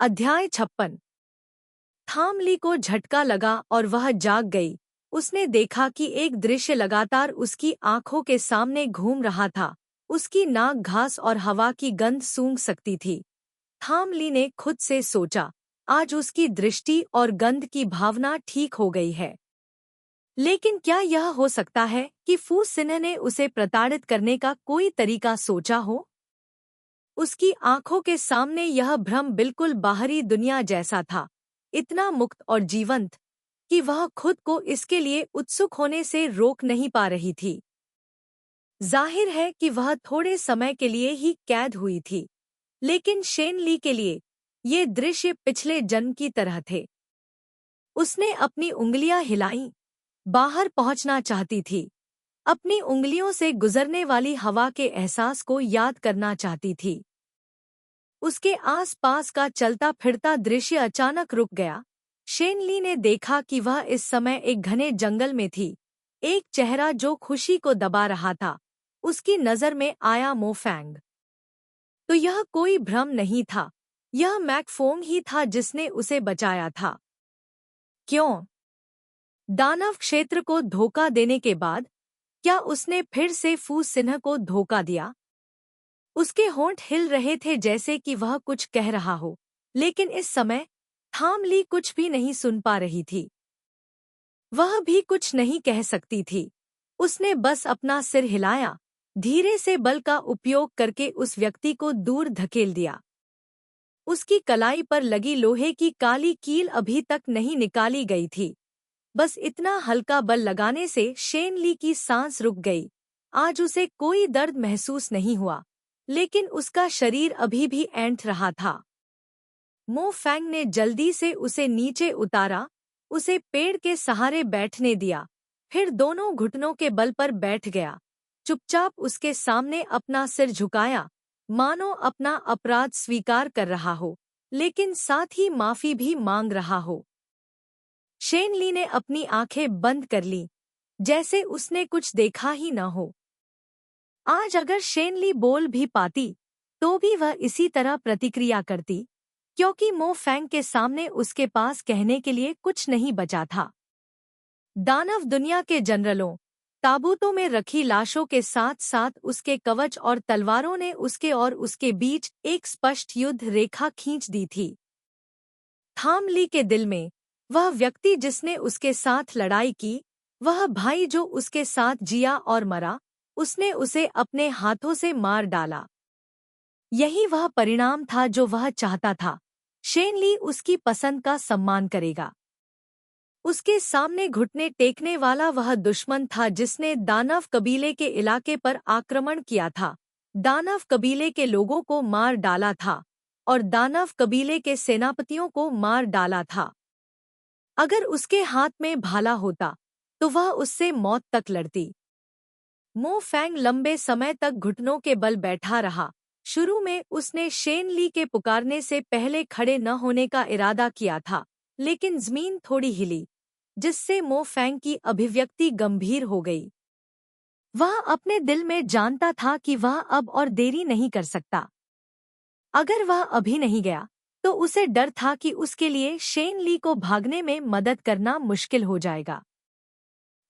अध्याय 56। थामली को झटका लगा और वह जाग गई। उसने देखा कि एक दृश्य लगातार उसकी आंखों के सामने घूम रहा था। उसकी नाक घास और हवा की गंध सूंघ सकती थी। थामली ने खुद से सोचा, आज उसकी दृष्टि और गंध की भावना ठीक हो गई है। लेकिन क्या यह हो सकता है कि फू सिन्ह ने उसे प्रताड़ित करने का कोई तरीका सोचा हो? उसकी आंखों के सामने यह भ्रम बिल्कुल बाहरी दुनिया जैसा था, इतना मुक्त और जीवंत कि वह खुद को इसके लिए उत्सुक होने से रोक नहीं पा रही थी। जाहिर है कि वह थोड़े समय के लिए ही कैद हुई थी, लेकिन शेन ली के लिए ये दृश्य पिछले जन्म की तरह थे। उसने अपनी उंगलियां हिलाईं, बाहर पहुंचना चाहती थी, अपनी उंगलियों से गुजरने वाली हवा के एहसास को याद करना चाहती थी। उसके आस-पास का चलता फिरता दृश्य अचानक रुक गया। शेन ली ने देखा कि वह इस समय एक घने जंगल में थी। एक चेहरा जो खुशी को दबा रहा था, उसकी नजर में आया मो फैंग। तो यह कोई भ्रम नहीं था, यह मैकफोंग ही था जिसने उसे बचाया था। क्यों? दानव क्षेत्र को धोखा देने के बाद क्या उसने फिर से फू सिन्ह को धोखा दिया? उसके होंठ हिल रहे थे जैसे कि वह कुछ कह रहा हो, लेकिन इस समय थामली कुछ भी नहीं सुन पा रही थी। वह भी कुछ नहीं कह सकती थी। उसने बस अपना सिर हिलाया, धीरे से बल का उपयोग करके उस व्यक्ति को दूर धकेल दिया। उसकी कलाई पर लगी लोहे की काली कील अभी तक नहीं निकाली गई थी। बस इतना हल्का बल लगाने से शेन ली की सांस रुक गई। आज उसे कोई दर्द महसूस नहीं हुआ, लेकिन उसका शरीर अभी भी ऐंठ रहा था। मो फैंग ने जल्दी से उसे नीचे उतारा, उसे पेड़ के सहारे बैठने दिया, फिर दोनों घुटनों के बल पर बैठ गया। चुपचाप उसके सामने अपना सिर झुकाया, मानो अपना अपराध स्वीकार कर रहा हो, लेकिन साथ ही माफी भी मांग रहा हो। शेन ली ने अपनी आंखें बंद कर लीं, जैसे उसने कुछ देखा ही न हो। आज अगर शेन ली बोल भी पाती, तो भी वह इसी तरह प्रतिक्रिया करती, क्योंकि मो फैंग के सामने उसके पास कहने के लिए कुछ नहीं बचा था। दानव दुनिया के जनरलों, ताबूतों में रखी लाशों के साथ साथ उसके कवच और तलवारों ने उसके और उसके बीच एक स्पष्ट युद्ध रेखा खींच दी थी। थामली के दिल में वह व्यक्ति जिसने उसके साथ लड़ाई की, वह भाई जो उसके साथ जिया और मरा, उसने उसे अपने हाथों से मार डाला। यही वह परिणाम था जो वह चाहता था। शेन ली उसकी पसंद का सम्मान करेगा। उसके सामने घुटने टेकने वाला वह दुश्मन था जिसने दानव कबीले के इलाके पर आक्रमण किया था, दानव कबीले के लोगों को मार डाला था और दानव कबीले के सेनापतियों को मार डाला था। अगर उसके हाथ में भाला होता, तो वह उससे मौत तक लड़ती। मो फैंग लंबे समय तक घुटनों के बल बैठा रहा। शुरू में उसने शेन ली के पुकारने से पहले खड़े न होने का इरादा किया था, लेकिन जमीन थोड़ी हिली, जिससे मो फैंग की अभिव्यक्ति गंभीर हो गई। वह अपने दिल में जानता था कि वह अब और देरी नहीं कर सकता। अगर वह अभी नहीं गया, तो उसे डर था कि उसके लिए शेन ली को भागने में मदद करना मुश्किल हो जाएगा।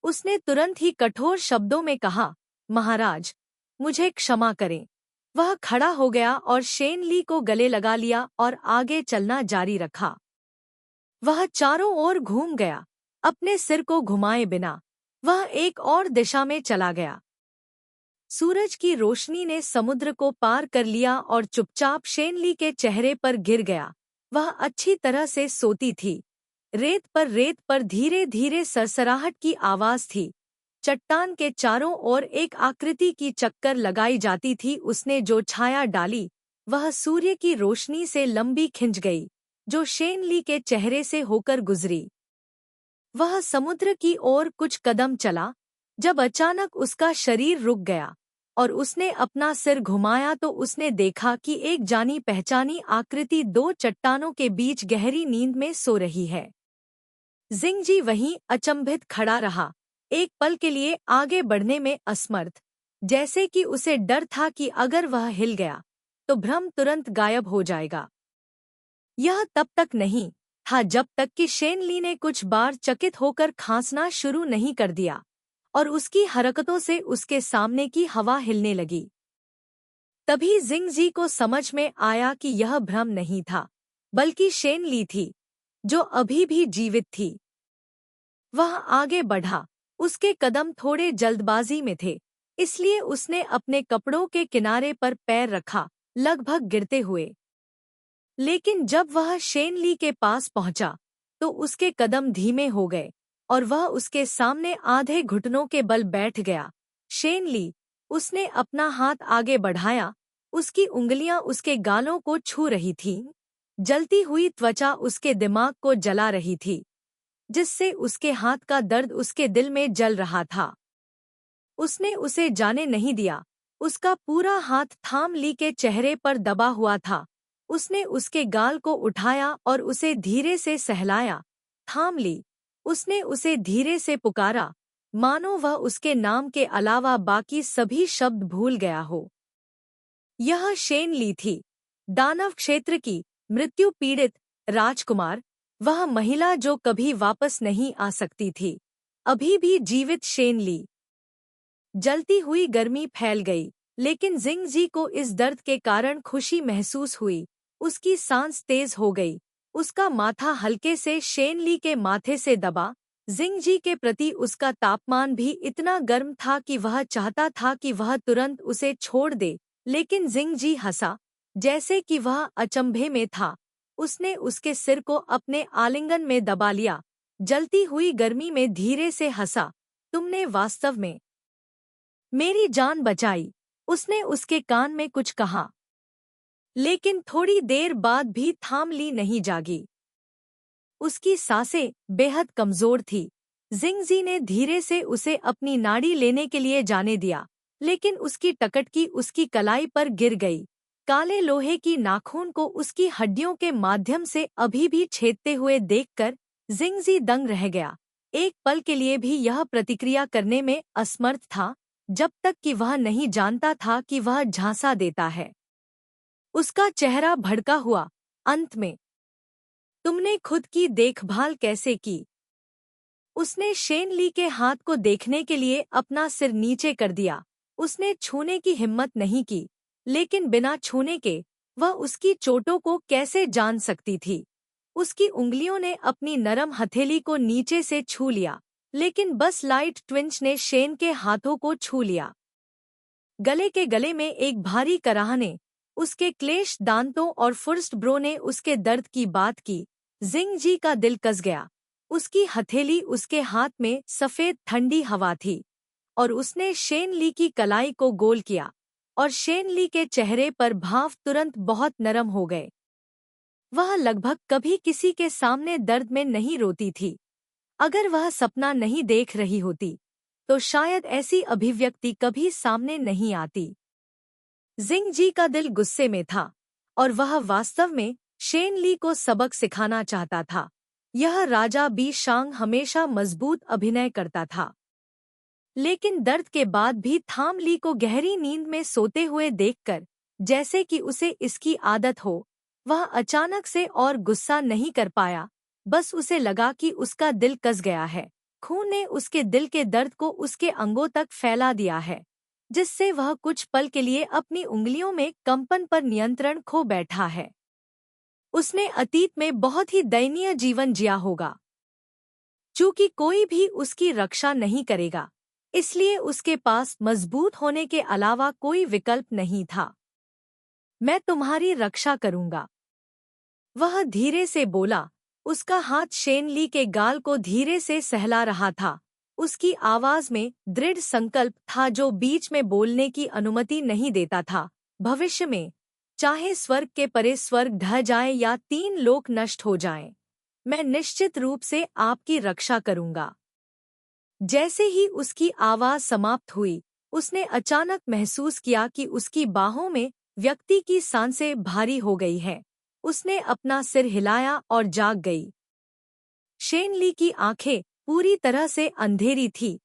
उसने तुरंत ही कठोर शब्दों में कहा, महाराज, मुझे क्षमा करें। वह खड़ा हो गया और शेन ली को गले लगा लिया और आगे चलना जारी रखा। वह चारों ओर घूम गया, अपने सिर को घुमाए बिना। वह एक और दिशा में चला गया। सूरज की रोशनी ने समुद्र को पार कर लिया और चुपचाप शेन ली के चेहरे पर गिर गया। वह अच्छी तरह से सोती थी। रेत पर धीरे धीरे सरसराहट की आवाज थी। चट्टान के चारों ओर एक आकृति की चक्कर लगाई जाती थी। उसने जो छाया डाली, वह सूर्य की रोशनी से लंबी खिंच गई, जो शेन ली के चेहरे से होकर गुजरी। वह समुद्र की ओर कुछ कदम चला, जब अचानक उसका शरीर रुक गया और उसने अपना सिर घुमाया तो उसने देखा कि एक जानी पहचानी आकृति दो चट्टानों के बीच गहरी नींद में सो रही है। जिंगजी वहीं अचंभित खड़ा रहा, एक पल के लिए आगे बढ़ने में असमर्थ, जैसे कि उसे डर था कि अगर वह हिल गया, तो भ्रम तुरंत गायब हो जाएगा। यह तब तक नहीं था जब तक कि शेनली ने कुछ बार चकित होकर खांसना शुरू नहीं कर दिया और उसकी हरकतों से उसके सामने की हवा हिलने लगी। तभी जिंगजी को समझ में आया कि यह भ्रम नहीं था, बल्कि शेनली थी, जो अभी भी जीवित थी। वह आगे बढ़ा। उसके कदम थोड़े जल्दबाजी में थे, इसलिए उसने अपने कपड़ों के किनारे पर पैर रखा, लगभग गिरते हुए। लेकिन जब वह शेनली के पास पहुंचा, तो उसके कदम धीमे हो गए और वह उसके सामने आधे घुटनों के बल बैठ गया। शेनली, उसने अपना हाथ आगे बढ़ाया। उसकी उंगलियां उसके गालों को छू रही थीं। जलती हुई त्वचा उसके दिमाग को जला रही थी, जिससे उसके हाथ का दर्द उसके दिल में जल रहा था। उसने उसे जाने नहीं दिया। उसका पूरा हाथ थाम ली के चेहरे पर दबा हुआ था। उसने उसके गाल को उठाया और उसे धीरे से सहलाया। थाम ली। उसने उसे धीरे से पुकारा, मानो वह उसके नाम के अलावा बाकी सभी शब्द भूल गया हो। यह शेनली थी, दानव क्षेत्र की मृत्यु पीड़ित राजकुमार, वह महिला जो कभी वापस नहीं आ सकती थी। अभी भी जीवित शेनली। जलती हुई गर्मी फैल गई, लेकिन जिंगजी को इस दर्द के कारण खुशी महसूस हुई। उसकी सांस तेज हो गई। उसका माथा हल्के से शेनली के माथे से दबा। जिंगजी के प्रति उसका तापमान भी इतना गर्म था कि वह चाहता था कि वह तुरंत उसे छोड़ दे, लेकिन जिंगजी हंसा, जैसे कि वह अचंभे में था। उसने उसके सिर को अपने आलिंगन में दबा लिया। जलती हुई गर्मी में धीरे से हंसा, तुमने वास्तव में मेरी जान बचाई। उसने उसके कान में कुछ कहा, लेकिन थोड़ी देर बाद भी थामली नहीं जागी। उसकी सांसें बेहद कमजोर थी। जिंगजी ने धीरे से उसे अपनी नाड़ी लेने के लिए जाने दिया, लेकिन उसकी टकटकी उसकी कलाई पर गिर गई। काले लोहे की नाखून को उसकी हड्डियों के माध्यम से अभी भी छेदते हुए देखकर जिंगजी दंग रह गया। एक पल के लिए भी यह प्रतिक्रिया करने में असमर्थ था, जब तक कि वह नहीं जानता था कि वह झांसा देता है। उसका चेहरा भड़का हुआ। अंत में, तुमने खुद की देखभाल कैसे की? उसने शेनली के हाथ को देखने के लिए अपना सिर नीचे कर दिया। उसने छूने की हिम्मत नहीं की, लेकिन बिना छूने के वह उसकी चोटों को कैसे जान सकती थी? उसकी उंगलियों ने अपनी नरम हथेली को नीचे से छू लिया, लेकिन बस लाइट ट्विंच ने शेन के हाथों को छू लिया। गले में एक भारी कराह ने, उसके क्लेश दांतों और फुर्स्ट ब्रो ने उसके दर्द की बात की। जिंगजी का दिल कस गया। उसकी हथेली उसके हाथ में सफेद ठंडी हवा थी, और उसने शेनली की कलाई को गोल किया, और शेनली के चेहरे पर भाव तुरंत बहुत नरम हो गए। वह लगभग कभी किसी के सामने दर्द में नहीं रोती थी। अगर वह सपना नहीं देख रही होती, तो शायद ऐसी अभिव्यक्ति कभी सामने नहीं आती। जिंगजी का दिल गुस्से में था, और वह वास्तव में शेनली को सबक सिखाना चाहता था। यह राजा बी शांग हमेशा मजबूत अभिनय करता था, लेकिन दर्द के बाद भी थामली को गहरी नींद में सोते हुए देखकर, जैसे कि उसे इसकी आदत हो, वह अचानक से और गुस्सा नहीं कर पाया। बस उसे लगा कि उसका दिल कस गया है। खून ने उसके दिल के दर्द को उसके अंगों तक फैला दिया है, जिससे वह कुछ पल के लिए अपनी उंगलियों में कंपन पर नियंत्रण खो बैठा है। उसने अतीत में बहुत ही दयनीय जीवन जिया होगा। चूंकि कोई भी उसकी रक्षा नहीं करेगा, इसलिए उसके पास मजबूत होने के अलावा कोई विकल्प नहीं था। मैं तुम्हारी रक्षा करूंगा, वह धीरे से बोला। उसका हाथ शेनली के गाल को धीरे से सहला रहा था। उसकी आवाज में दृढ़ संकल्प था जो बीच में बोलने की अनुमति नहीं देता था। भविष्य में, चाहे स्वर्ग के परे स्वर्ग ढह जाए या 3 लोक नष्ट हो जाएं, मैं निश्चित रूप से आपकी रक्षा करूंगा। जैसे ही उसकी आवाज समाप्त हुई, उसने अचानक महसूस किया कि उसकी बाहों में व्यक्ति की सांसें भारी हो गई हैं। उसने अपना सिर हिलाया और जाग गई। शेनली की आंखें पूरी तरह से अंधेरी थी।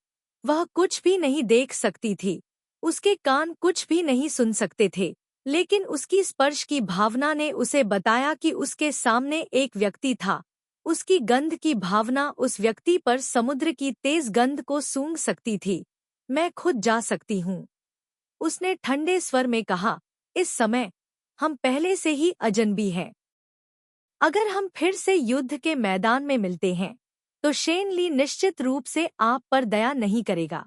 वह कुछ भी नहीं देख सकती थी। उसके कान कुछ भी नहीं सुन सकते थे। लेकिन उसकी स्पर्श की भावना ने उसे बताया कि उसके सामने एक व्यक्ति था। उसकी गंध की भावना उस व्यक्ति पर समुद्र की तेज गंध को सूंघ सकती थी। मैं खुद जा सकती हूँ, उसने ठंडे स्वर में कहा। इस समय हम पहले से ही अजनबी हैं। अगर हम फिर से युद्ध के मैदान में मिलते हैं तो शेन ली निश्चित रूप से आप पर दया नहीं करेगा।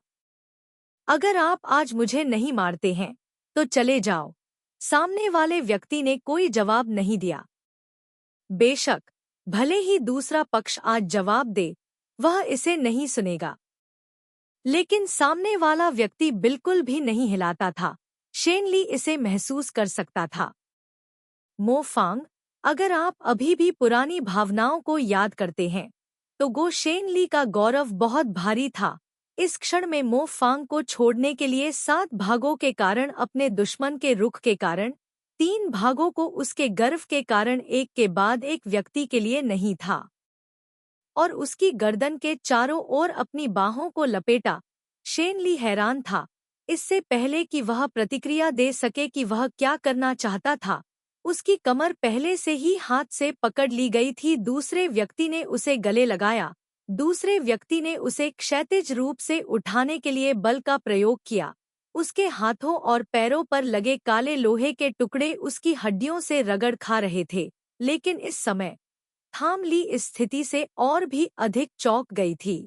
अगर आप आज मुझे नहीं मारते हैं तो चले जाओ। सामने वाले व्यक्ति ने कोई जवाब नहीं दिया। बेशक भले ही दूसरा पक्ष आज जवाब दे, वह इसे नहीं सुनेगा। लेकिन सामने वाला व्यक्ति बिल्कुल भी नहीं हिलाता था। शेन ली इसे महसूस कर सकता था। मो फांग, अगर आप अभी भी पुरानी भावनाओं को याद करते हैं तो गो शेन ली का गौरव बहुत भारी था। इस क्षण में मो फांग को छोड़ने के लिए 7 भागों के कारण, अपने दुश्मन के रुख के कारण, 3 भागों को उसके गर्व के कारण, एक के बाद एक व्यक्ति के लिए नहीं था। और उसकी गर्दन के चारों ओर अपनी बाहों को लपेटा। शेन ली हैरान था। इससे पहले कि वह प्रतिक्रिया दे सके कि वह क्या करना चाहता था, उसकी कमर पहले से ही हाथ से पकड़ ली गई थी। दूसरे व्यक्ति ने उसे गले लगाया। दूसरे व्यक्ति ने उसे क्षैतिज रूप से उठाने के लिए बल का प्रयोग किया। उसके हाथों और पैरों पर लगे काले लोहे के टुकड़े उसकी हड्डियों से रगड़ खा रहे थे। लेकिन इस समय थाम ली इस स्थिति से और भी अधिक चौंक गई थी।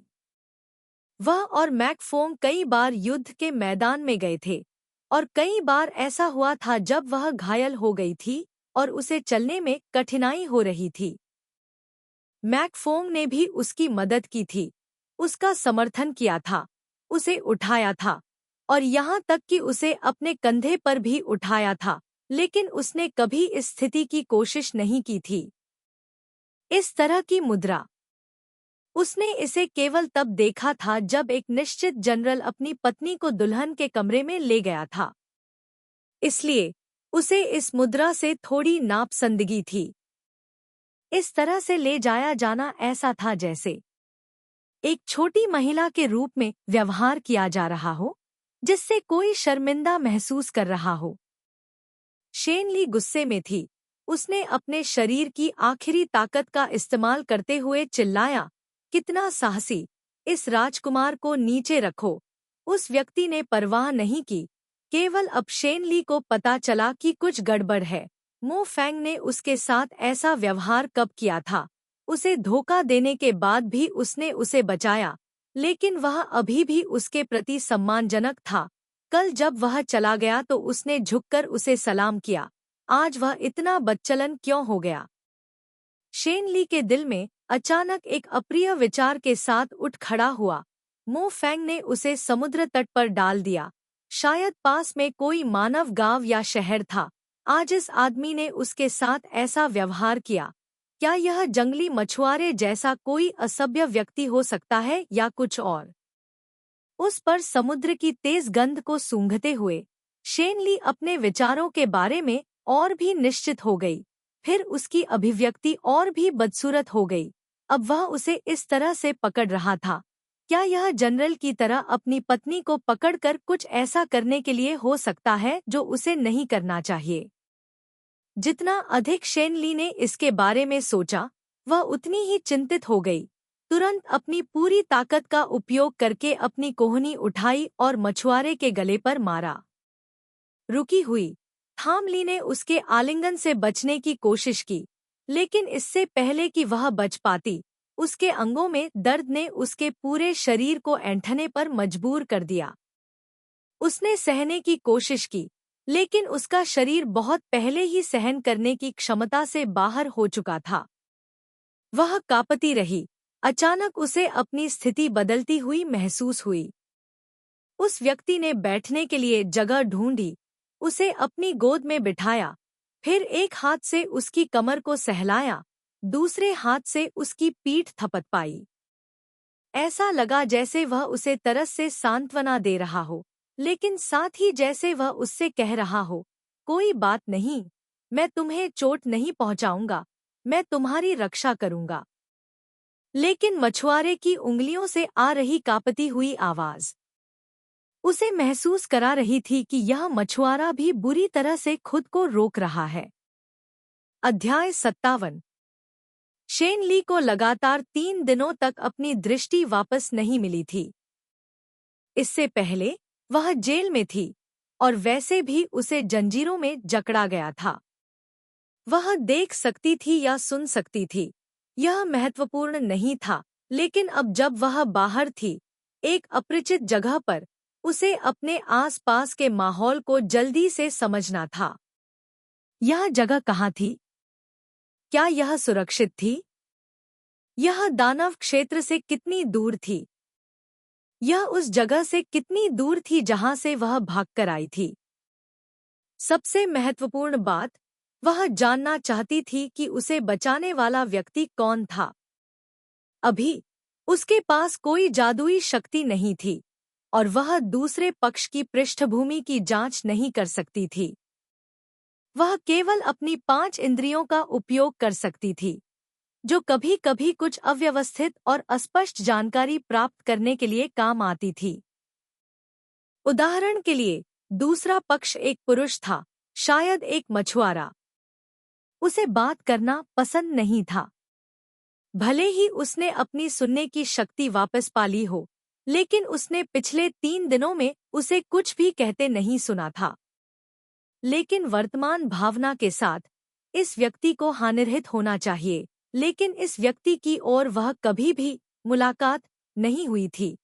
वह और मैकफोंग कई बार युद्ध के मैदान में गए थे और कई बार ऐसा हुआ था जब वह घायल हो गई थी और उसे चलने में कठिनाई हो रही थी। मैकफोंग ने भी उसकी मदद की थी, उसका समर्थन किया था, उसे उठाया था और यहाँ तक कि उसे अपने कंधे पर भी उठाया था। लेकिन उसने कभी इस स्थिति की कोशिश नहीं की थी। इस तरह की मुद्रा उसने इसे केवल तब देखा था जब एक निश्चित जनरल अपनी पत्नी को दुल्हन के कमरे में ले गया था। इसलिए उसे इस मुद्रा से थोड़ी नापसंदगी थी। इस तरह से ले जाया जाना ऐसा था जैसे एक छोटी महिला के रूप में व्यवहार किया जा रहा हो, जिससे कोई शर्मिंदा महसूस कर रहा हो। शेन ली गुस्से में थी। उसने अपने शरीर की आखिरी ताकत का इस्तेमाल करते हुए चिल्लाया, कितना साहसी! इस राजकुमार को नीचे रखो। उस व्यक्ति ने परवाह नहीं की। केवल अब शेन ली को पता चला कि कुछ गड़बड़ है। मो फैंग ने उसके साथ ऐसा व्यवहार कब किया था? उसे धोखा देने के बाद भी उसने उसे बचाया, लेकिन वह अभी भी उसके प्रति सम्मानजनक था। कल जब वह चला गया तो उसने झुककर उसे सलाम किया। आज वह इतना बदचलन क्यों हो गया? शेन ली के दिल में अचानक एक अप्रिय विचार के साथ उठ खड़ा हुआ। मो फैंग ने उसे समुद्र तट पर डाल दिया। शायद पास में कोई मानव गांव या शहर था। आज इस आदमी ने उसके साथ ऐसा व्यवहार किया। क्या यह जंगली मछुआरे जैसा कोई असभ्य व्यक्ति हो सकता है या कुछ और? उस पर समुद्र की तेज गंध को सूंघते हुए शेन ली अपने विचारों के बारे में और भी निश्चित हो गई। फिर उसकी अभिव्यक्ति और भी बदसूरत हो गई। अब वह उसे इस तरह से पकड़ रहा था। क्या यह जनरल की तरह अपनी पत्नी को पकड़कर कुछ ऐसा करने के लिए हो सकता है जो उसे नहीं करना चाहिए? जितना अधिक शेन ली ने इसके बारे में सोचा, वह उतनी ही चिंतित हो गई। तुरंत अपनी पूरी ताकत का उपयोग करके अपनी कोहनी उठाई और मछुआरे के गले पर मारा। रुकी हुई थाम ली ने उसके आलिंगन से बचने की कोशिश की, लेकिन इससे पहले कि वह बच पाती, उसके अंगों में दर्द ने उसके पूरे शरीर को ऐंठने पर मजबूर कर दिया। उसने सहने की कोशिश की, लेकिन उसका शरीर बहुत पहले ही सहन करने की क्षमता से बाहर हो चुका था। वह कांपती रही। अचानक उसे अपनी स्थिति बदलती हुई महसूस हुई। उस व्यक्ति ने बैठने के लिए जगह ढूंढी, उसे अपनी गोद में बिठाया, फिर एक हाथ से उसकी कमर को सहलाया, दूसरे हाथ से उसकी पीठ थपथपाई। ऐसा लगा जैसे वह उसे तरस से सांत्वना दे रहा हो, लेकिन साथ ही जैसे वह उससे कह रहा हो, कोई बात नहीं, मैं तुम्हें चोट नहीं पहुंचाऊंगा, मैं तुम्हारी रक्षा करूंगा। लेकिन मछुआरे की उंगलियों से आ रही कांपती हुई आवाज उसे महसूस करा रही थी कि यह मछुआरा भी बुरी तरह से खुद को रोक रहा है। अध्याय 57। शेन ली को लगातार 3 दिनों तक अपनी दृष्टि वापस नहीं मिली थी। इससे पहले वह जेल में थी और वैसे भी उसे जंजीरों में जकड़ा गया था। वह देख सकती थी या सुन सकती थी, यह महत्वपूर्ण नहीं था, लेकिन अब जब वह बाहर थी, एक अपरिचित जगह पर, उसे अपने आसपास के माहौल को जल्दी से समझना था। यह जगह कहाँ थी? क्या यह सुरक्षित थी? यह दानव क्षेत्र से कितनी दूर थी? यह उस जगह से कितनी दूर थी जहां से वह भागकर आई थी? सबसे महत्वपूर्ण बात, वह जानना चाहती थी कि उसे बचाने वाला व्यक्ति कौन था। अभी उसके पास कोई जादुई शक्ति नहीं थी और वह दूसरे पक्ष की पृष्ठभूमि की जांच नहीं कर सकती थी। वह केवल अपनी 5 इंद्रियों का उपयोग कर सकती थी, जो कभी-कभी कुछ अव्यवस्थित और अस्पष्ट जानकारी प्राप्त करने के लिए काम आती थी। उदाहरण के लिए, दूसरा पक्ष एक पुरुष था, शायद एक मछुआरा। उसे बात करना पसंद नहीं था। भले ही उसने अपनी सुनने की शक्ति वापस पा ली हो, लेकिन उसने पिछले 3 दिनों में उसे कुछ भी कहते नहीं सुना था। लेकिन वर्तमान भावना के साथ, इस व्यक्ति को हानिरहित होना चाहिए, लेकिन इस व्यक्ति की ओर वह कभी भी मुलाकात नहीं हुई थी।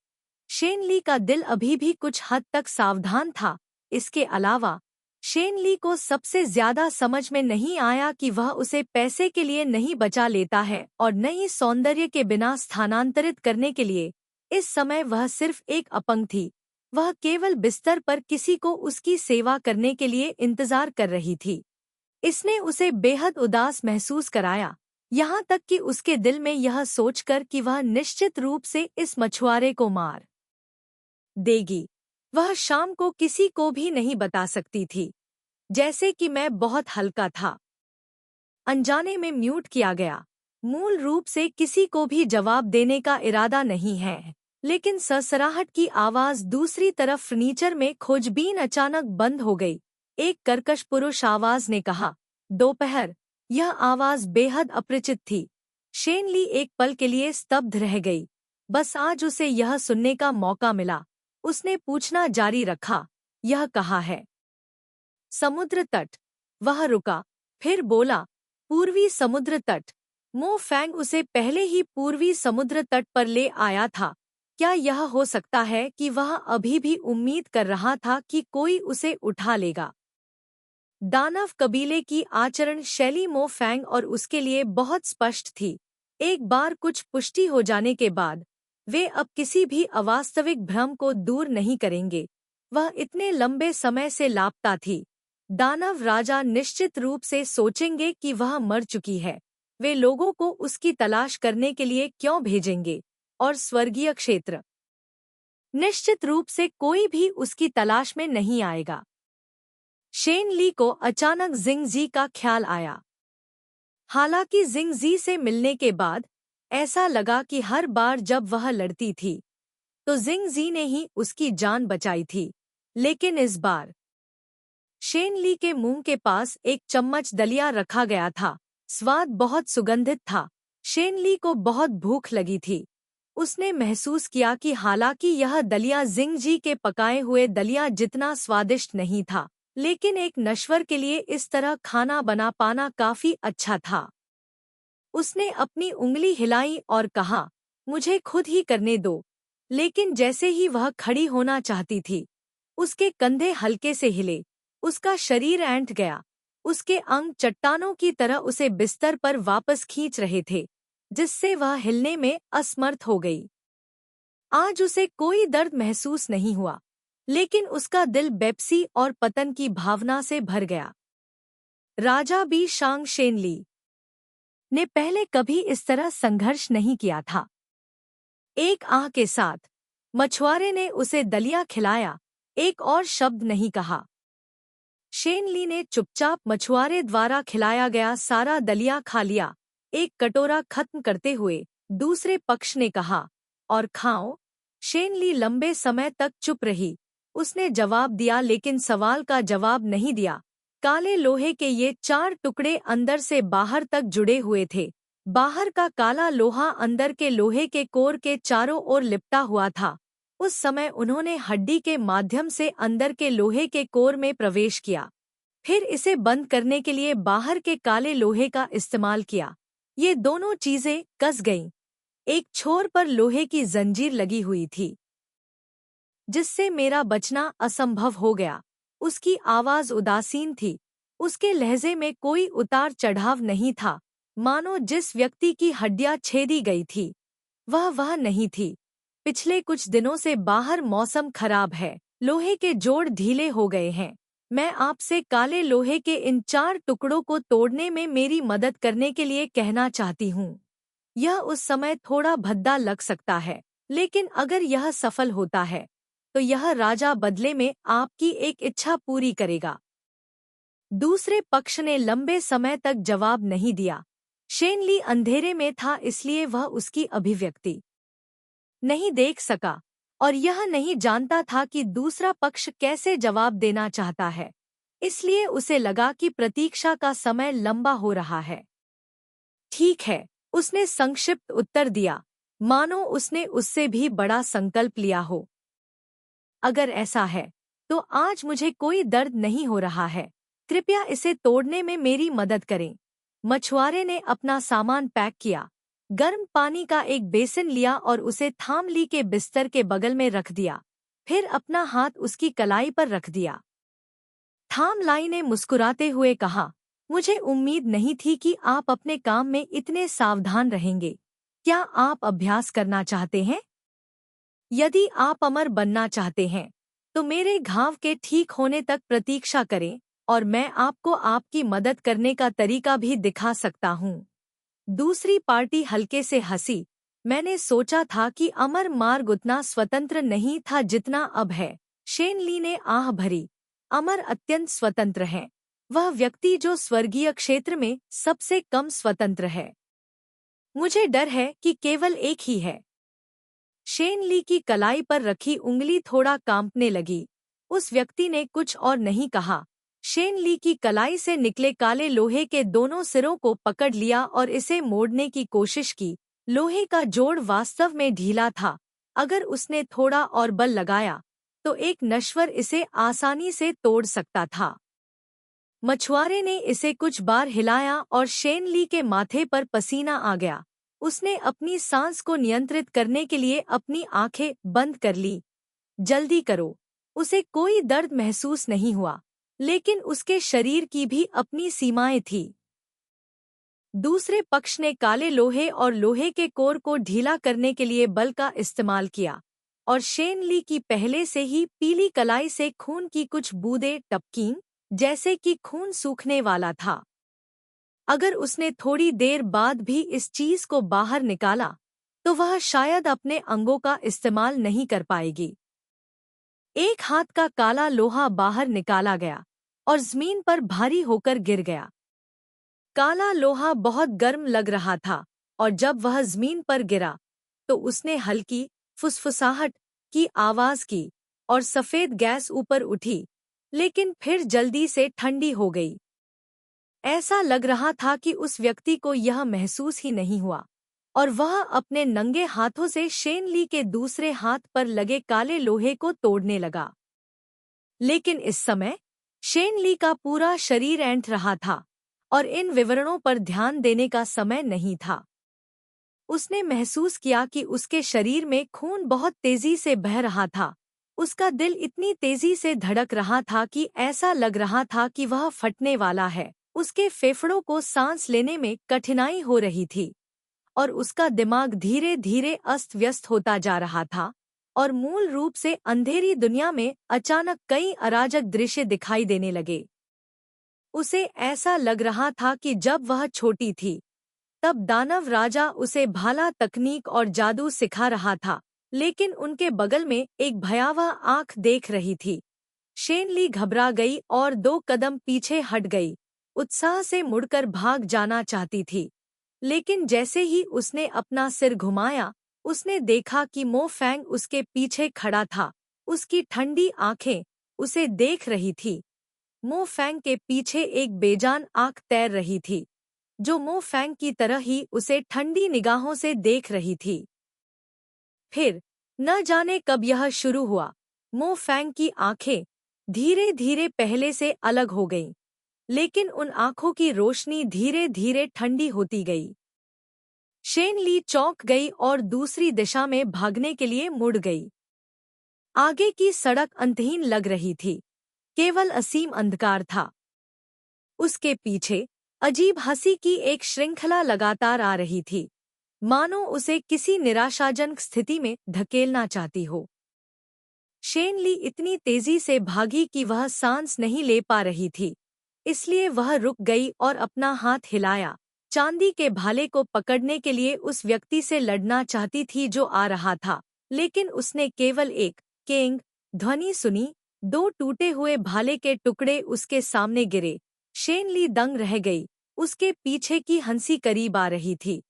शेन ली का दिल अभी भी कुछ हद तक सावधान था। इसके अलावा, शेन ली को सबसे ज्यादा समझ में नहीं आया कि वह उसे पैसे के लिए नहीं बचा लेता है और न ही सौंदर्य के बिना स्थानांतरित करने के लिए। इस समय वह सिर्फ एक अपंग थी। वह केवल बिस्तर पर किसी को उसकी सेवा करने के लिए इंतजार कर रही थी। इसने उसे बेहद उदास महसूस कराया, यहाँ तक कि उसके दिल में यह सोचकर कि वह निश्चित रूप से इस मछुआरे को मार देगी, वह शाम को किसी को भी नहीं बता सकती थी। जैसे कि मैं बहुत हल्का था। अनजाने में म्यूट किया गया। मूल रूप से किसी को भी जवाब देने का इरादा नहीं है, लेकिन सरसराहट की आवाज दूसरी तरफ फर्नीचर में खोजबीन अचानक बंद हो गई। एक कर्कश पुरुष आवाज ने कहा, दोपहर। यह आवाज बेहद अपरिचित थी। शेन ली एक पल के लिए स्तब्ध रह गई। बस आज उसे यह सुनने का मौका मिला। उसने पूछना जारी रखा, यह कहाँ है? समुद्र तट। वह रुका, फिर बोला, पूर्वी समुद्र तट। मो फैंग उसे पहले ही पूर्वी समुद्र तट पर ले आया था। क्या यह हो सकता है कि वह अभी भी उम्मीद कर रहा था कि कोई उसे उठा लेगा? दानव कबीले की आचरण शैली मो फैंग और उसके लिए बहुत स्पष्ट थी। एक बार कुछ पुष्टि हो जाने के बाद, वे अब किसी भी अवास्तविक भ्रम को दूर नहीं करेंगे। वह इतने लंबे समय से लापता थी। दानव राजा निश्चित रूप से सोचेंगे कि वह मर चुकी है। वे लोगों को उसकी तलाश करने के लिए क्यों भेजेंगे? और स्वर्गीय क्षेत्र, निश्चित रूप से कोई भी उसकी तलाश में नहीं आएगा। शेन ली को अचानक जिंगजी का ख्याल आया। हालांकि जिंगजी से मिलने के बाद ऐसा लगा कि हर बार जब वह लड़ती थी, तो जिंगजी ने ही उसकी जान बचाई थी, लेकिन इस बार शेन ली के मुंह के पास एक चम्मच दलिया रखा गया था। स्वाद बहुत सुगंधित था। शेन ली को बहुत भूख लगी थी। उसने महसूस किया कि हालांकि यह दलिया जिंगजी के पकाए हुए दलिया जितना स्वादिष्ट नहीं था, लेकिन एक नश्वर के लिए इस तरह खाना बना पाना काफी अच्छा था। उसने अपनी उंगली हिलाई और कहा, मुझे खुद ही करने दो। लेकिन जैसे ही वह खड़ी होना चाहती थी, उसके कंधे हल्के से हिले। उसका शरीर ऐंठ गया। उसके अंग चट्टानों की तरह उसे बिस्तर पर वापस खींच रहे थे, जिससे वह हिलने में असमर्थ हो गई। आज उसे कोई दर्द महसूस नहीं हुआ, लेकिन उसका दिल बेप्सी और पतन की भावना से भर गया। राजा बी शांग शेन ली ने पहले कभी इस तरह संघर्ष नहीं किया था। एक आह के साथ मछुआरे ने उसे दलिया खिलाया, एक और शब्द नहीं कहा। शेन ली ने चुपचाप मछुआरे द्वारा खिलाया गया सारा दलिया खा लिया। एक कटोरा खत्म करते हुए दूसरे पक्ष ने कहा, और खाओ। शेन ली लंबे समय तक चुप रही। उसने जवाब दिया, लेकिन सवाल का जवाब नहीं दिया। काले लोहे के ये 4 टुकड़े अंदर से बाहर तक जुड़े हुए थे। बाहर का काला लोहा अंदर के लोहे के कोर के चारों ओर लिपटा हुआ था। उस समय उन्होंने हड्डी के माध्यम से अंदर के लोहे के कोर में प्रवेश किया, फिर इसे बंद करने के लिए बाहर के काले लोहे का इस्तेमाल किया। ये दोनों चीजें कस गईं। एक छोर पर लोहे की जंजीर लगी हुई थी, जिससे मेरा बचना असंभव हो गया। उसकी आवाज उदासीन थी। उसके लहजे में कोई उतार चढ़ाव नहीं था, मानो जिस व्यक्ति की हड्डियां छेदी गई थी वह नहीं थी। पिछले कुछ दिनों से बाहर मौसम खराब है, लोहे के जोड़ ढीले हो गए हैं। मैं आपसे काले लोहे के इन 4 टुकड़ों को तोड़ने में मेरी मदद करने के लिए कहना चाहती हूँ। यह उस समय थोड़ा भद्दा लग सकता है, लेकिन अगर यह सफल होता है तो यह राजा बदले में आपकी एक इच्छा पूरी करेगा। दूसरे पक्ष ने लंबे समय तक जवाब नहीं दिया। शेनली अंधेरे में था, इसलिए वह उसकी अभिव्यक्ति नहीं देख सका और यह नहीं जानता था कि दूसरा पक्ष कैसे जवाब देना चाहता है। इसलिए उसे लगा कि प्रतीक्षा का समय लंबा हो रहा है। ठीक है, उसने संक्षिप्त उत्तर दिया, मानो उसने उससे भी बड़ा संकल्प लिया हो। अगर ऐसा है तो आज मुझे कोई दर्द नहीं हो रहा है। कृपया इसे तोड़ने में मेरी मदद करें। मछुआरे ने अपना सामान पैक किया, गर्म पानी का एक बेसिन लिया और उसे थामली के बिस्तर के बगल में रख दिया। फिर अपना हाथ उसकी कलाई पर रख दिया। थामलाई ने मुस्कुराते हुए कहा, मुझे उम्मीद नहीं थी कि आप अपने काम में इतने सावधान रहेंगे। क्या आप अभ्यास करना चाहते हैं? यदि आप अमर बनना चाहते हैं तो मेरे घाव के ठीक होने तक प्रतीक्षा करें और मैं आपको आपकी मदद करने का तरीका भी दिखा सकता हूँ। दूसरी पार्टी हल्के से हंसी। मैंने सोचा था कि अमर मार्ग उतना स्वतंत्र नहीं था जितना अब है। शेनली ने आह भरी। अमर अत्यंत स्वतंत्र है, वह व्यक्ति जो स्वर्गीय क्षेत्र में सबसे कम स्वतंत्र है। मुझे डर है कि केवल एक ही है। शेनली की कलाई पर रखी उंगली थोड़ा कांपने लगी। उस व्यक्ति ने कुछ और नहीं कहा। शेनली की कलाई से निकले काले लोहे के दोनों सिरों को पकड़ लिया और इसे मोड़ने की कोशिश की। लोहे का जोड़ वास्तव में ढीला था। अगर उसने थोड़ा और बल लगाया तो एक नश्वर इसे आसानी से तोड़ सकता था। मछुआरे ने इसे कुछ बार हिलाया और शेनली के माथे पर पसीना आ गया। उसने अपनी सांस को नियंत्रित करने के लिए अपनी आंखें बंद कर ली। जल्दी करो। उसे कोई दर्द महसूस नहीं हुआ, लेकिन उसके शरीर की भी अपनी सीमाएं थी। दूसरे पक्ष ने काले लोहे और लोहे के कोर को ढीला करने के लिए बल का इस्तेमाल किया और शेनली की पहले से ही पीली कलाई से खून की कुछ बूंदें टपकीं, जैसे कि खून सूखने वाला था। अगर उसने थोड़ी देर बाद भी इस चीज को बाहर निकाला तो वह शायद अपने अंगों का इस्तेमाल नहीं कर पाएगी। एक हाथ का काला लोहा बाहर निकाला गया और जमीन पर भारी होकर गिर गया। काला लोहा बहुत गर्म लग रहा था और जब वह जमीन पर गिरा तो उसने हल्की फुसफुसाहट की आवाज की और सफेद गैस ऊपर उठी, लेकिन फिर जल्दी से ठंडी हो गई। ऐसा लग रहा था कि उस व्यक्ति को यह महसूस ही नहीं हुआ और वह अपने नंगे हाथों से शेनली के दूसरे हाथ पर लगे काले लोहे को तोड़ने लगा। लेकिन इस समय शेनली का पूरा शरीर ऐंठ रहा था और इन विवरणों पर ध्यान देने का समय नहीं था। उसने महसूस किया कि उसके शरीर में खून बहुत तेजी से बह रहा था। उसका दिल इतनी तेजी से धड़क रहा था कि ऐसा लग रहा था कि वह फटने वाला है। उसके फेफड़ों को सांस लेने में कठिनाई हो रही थी और उसका दिमाग धीरे धीरे अस्त व्यस्त होता जा रहा था और मूल रूप से अंधेरी दुनिया में अचानक कई अराजक दृश्य दिखाई देने लगे। उसे ऐसा लग रहा था कि जब वह छोटी थी तब दानव राजा उसे भाला तकनीक और जादू सिखा रहा था, लेकिन उनके बगल में एक भयावह आंख देख रही थी। शेनली घबरा गई और 2 कदम पीछे हट गई। उत्साह से मुड़कर भाग जाना चाहती थी, लेकिन जैसे ही उसने अपना सिर घुमाया उसने देखा कि मो फैंग उसके पीछे खड़ा था। उसकी ठंडी आंखें उसे देख रही थी। मो फैंग के पीछे एक बेजान आंख तैर रही थी, जो मो फैंग की तरह ही उसे ठंडी निगाहों से देख रही थी। फिर न जाने कब यह शुरू हुआ, मो फैंग की आंखें धीरे धीरे पहले से अलग हो गईं, लेकिन उन आंखों की रोशनी धीरे धीरे ठंडी होती गई। शेन ली चौंक गई और दूसरी दिशा में भागने के लिए मुड़ गई। आगे की सड़क अंतहीन लग रही थी, केवल असीम अंधकार था। उसके पीछे अजीब हंसी की एक श्रृंखला लगातार आ रही थी, मानो उसे किसी निराशाजनक स्थिति में धकेलना चाहती हो। शेन ली इतनी तेजी से भागी कि वह सांस नहीं ले पा रही थी, इसलिए वह रुक गई और अपना हाथ हिलाया। चांदी के भाले को पकड़ने के लिए उस व्यक्ति से लड़ना चाहती थी जो आ रहा था, लेकिन उसने केवल एक केंग ध्वनि सुनी। 2 टूटे हुए भाले के टुकड़े उसके सामने गिरे। शेन ली दंग रह गई। उसके पीछे की हंसी करीब आ रही थी।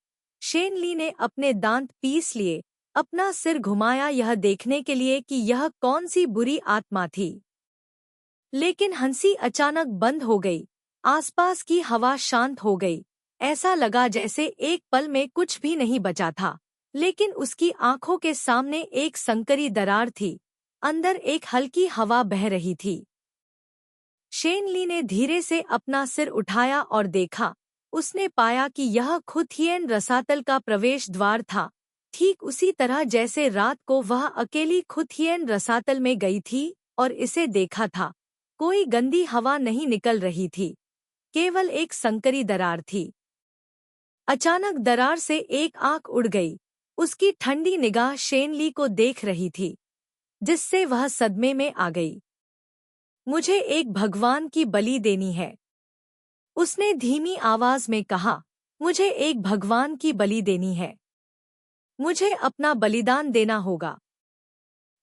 शेन ली ने अपने दांत पीस लिए, अपना सिर घुमाया यह देखने के लिए कि यह कौन सी बुरी आत्मा थी। लेकिन हंसी अचानक बंद हो गई। आसपास की हवा शांत हो गई। ऐसा लगा जैसे एक पल में कुछ भी नहीं बचा था। लेकिन उसकी आंखों के सामने एक संकरी दरार थी। अंदर एक हल्की हवा बह रही थी। शेन ली ने धीरे से अपना सिर उठाया और देखा। उसने पाया कि यह खुथियन रसातल का प्रवेश द्वार था, ठीक उसी तरह जैसे रात को वह अकेली खुथियन रसातल में गई थी और इसे देखा था। कोई गंदी हवा नहीं निकल रही थी, केवल एक संकरी दरार थी। अचानक दरार से एक आंख उड़ गई। उसकी ठंडी निगाह शेन ली को देख रही थी, जिससे वह सदमे में आ गई। मुझे एक भगवान की बलि देनी है, उसने धीमी आवाज में कहा। मुझे एक भगवान की बलि देनी है। मुझे अपना बलिदान देना होगा।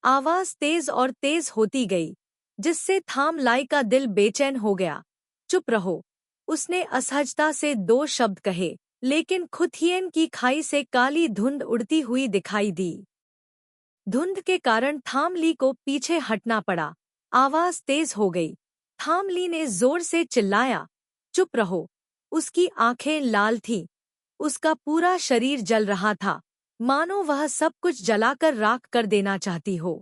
आवाज तेज और तेज होती गई, जिससे थाम लाई का दिल बेचैन हो गया। चुप रहो, उसने असहजता से 2 शब्द कहे, लेकिन खुथियन की खाई से काली धुंध उड़ती हुई दिखाई दी। धुंध के कारण थाम ली को पीछे हटना पड़ा। आवाज तेज हो गई। थाम ली ने जोर से चिल्लाया, चुप रहो। उसकी आंखें लाल थीं। उसका पूरा शरीर जल रहा था, मानो वह सब कुछ जलाकर राख कर देना चाहती हो।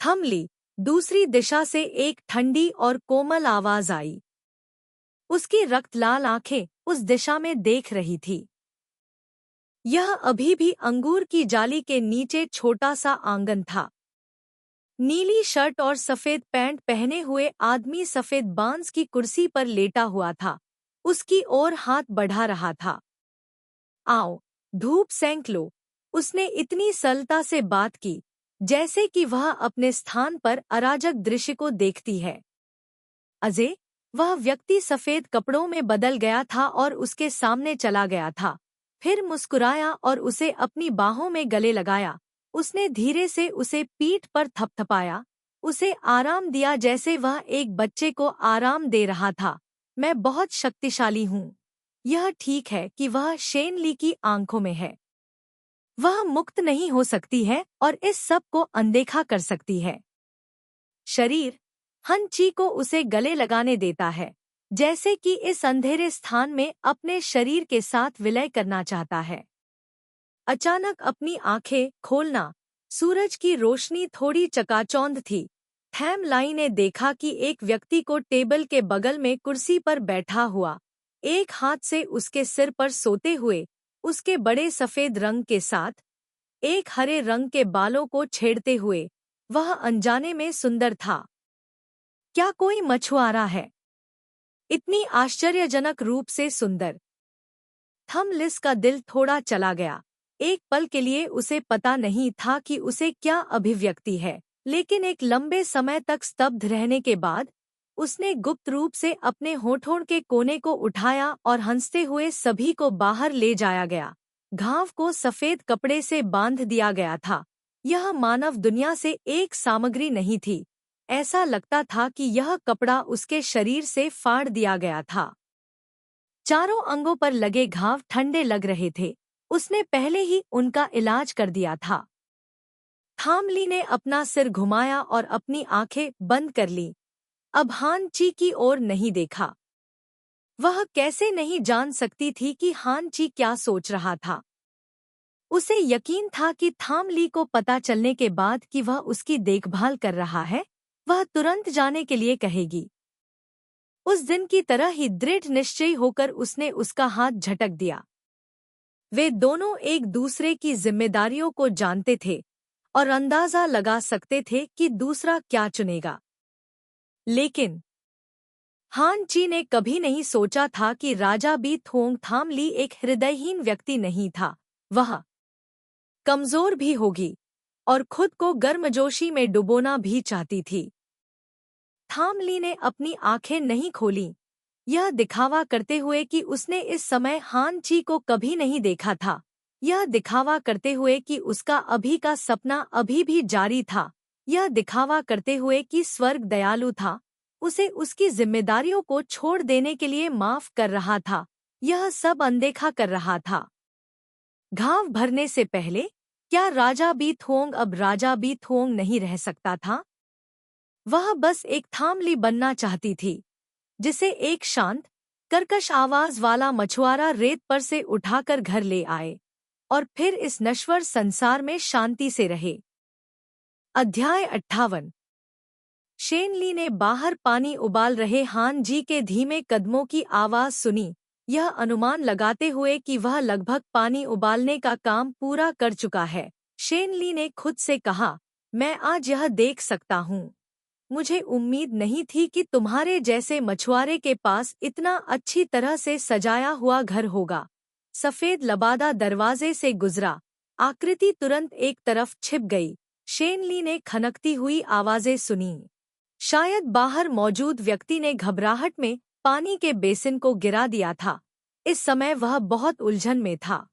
थम ली। दूसरी दिशा से एक ठंडी और कोमल आवाज आई। उसकी रक्त लाल आंखें उस दिशा में देख रही थी। यह अभी भी अंगूर की जाली के नीचे छोटा सा आंगन था। नीली शर्ट और सफेद पैंट पहने हुए आदमी सफेद बांस की कुर्सी पर लेटा हुआ था। उसकी ओर हाथ बढ़ा रहा था। आओ, धूप सेंक लो, उसने इतनी सरलता से बात की, जैसे कि वह अपने स्थान पर अराजक दृश्य को देखती है। अजय, वह व्यक्ति सफेद कपड़ों में बदल गया था और उसके सामने चला गया था। फिर मुस्कुराया और उसे अपनी बाहों में गले लगाया। उसने धीरे से उसे पीठ पर थपथपाया, उसे आराम दिया जैसे वह एक बच्चे को आराम दे रहा था। मैं बहुत शक्तिशाली हूँ। यह ठीक है कि वह शेन ली की आंखों में है। वह मुक्त नहीं हो सकती है और इस सब को अनदेखा कर सकती है। शरीर हन ची को उसे गले लगाने देता है, जैसे कि इस अंधेरे स्थान में अपने शरीर के साथ विलय करना चाहता है। अचानक अपनी आंखें खोलना। सूरज की रोशनी थोड़ी चकाचौंध थी। थैम लाई ने देखा कि एक व्यक्ति को टेबल के बगल में कुर्सी पर बैठा हुआ, एक हाथ से उसके सिर पर सोते हुए, उसके बड़े सफेद रंग के साथ एक हरे रंग के बालों को छेड़ते हुए। वह अनजाने में सुंदर था। क्या कोई मछुआरा है? इतनी आश्चर्यजनक रूप से सुंदर। थम लिस का दिल थोड़ा चला गया। एक पल के लिए उसे पता नहीं था कि उसे क्या अभिव्यक्ति है, लेकिन एक लंबे समय तक स्तब्ध रहने के बाद उसने गुप्त रूप से अपने होठों के कोने को उठाया और हंसते हुए सभी को बाहर ले जाया गया। घाव को सफेद कपड़े से बांध दिया गया था। यह मानव दुनिया से एक सामग्री नहीं थी। ऐसा लगता था कि यह कपड़ा उसके शरीर से फाड़ दिया गया था। चारों अंगों पर लगे घाव ठंडे लग रहे थे। उसने पहले ही उनका इलाज कर दिया था। थामली ने अपना सिर घुमाया और अपनी आंखें बंद कर ली। अब हान ची की ओर नहीं देखा। वह कैसे नहीं जान सकती थी कि हान ची क्या सोच रहा था। उसे यकीन था कि थामली को पता चलने के बाद कि वह उसकी देखभाल कर रहा है, वह तुरंत जाने के लिए कहेगी। उस दिन की तरह ही दृढ़ निश्चयी होकर उसने उसका हाथ झटक दिया। वे दोनों एक दूसरे की जिम्मेदारियों को जानते थे और अंदाजा लगा सकते थे कि दूसरा क्या चुनेगा। लेकिन हान ची ने कभी नहीं सोचा था कि राजा बी थोंग थामली एक हृदयहीन व्यक्ति नहीं था। वह कमजोर भी होगी और खुद को गर्मजोशी में डुबोना भी चाहती थी। थामली ने अपनी आंखें नहीं खोलीं, यह दिखावा करते हुए कि उसने इस समय हान ची को कभी नहीं देखा था, यह दिखावा करते हुए कि उसका अभी का सपना अभी भी जारी था, यह दिखावा करते हुए कि स्वर्ग दयालु था, उसे उसकी जिम्मेदारियों को छोड़ देने के लिए माफ कर रहा था, यह सब अनदेखा कर रहा था। घाव भरने से पहले क्या राजा बी थोंग अब राजा बी थोंग नहीं रह सकता था? वह बस एक थामली बनना चाहती थी, जिसे एक शांत, कर्कश आवाज वाला मछुआरा रेत पर से उठाकर घर ले आए और फिर इस नश्वर संसार में शांति से रहे। अध्याय 58। शेनली ने बाहर पानी उबाल रहे हान जी के धीमे कदमों की आवाज सुनी, यह अनुमान लगाते हुए कि वह लगभग पानी उबालने का काम पूरा कर चुका है। शेनली ने खुद से कहा, मैं आज यह देख सकता हूँ। मुझे उम्मीद नहीं थी कि तुम्हारे जैसे मछुआरे के पास इतना अच्छी तरह से सजाया हुआ घर होगा। सफेद लबादा दरवाजे से गुजरा, आकृति तुरंत एक तरफ छिप गई। शेनली ने खनकती हुई आवाजें सुनी। शायद बाहर मौजूद व्यक्ति ने घबराहट में पानी के बेसिन को गिरा दिया था। इस समय वह बहुत उलझन में था।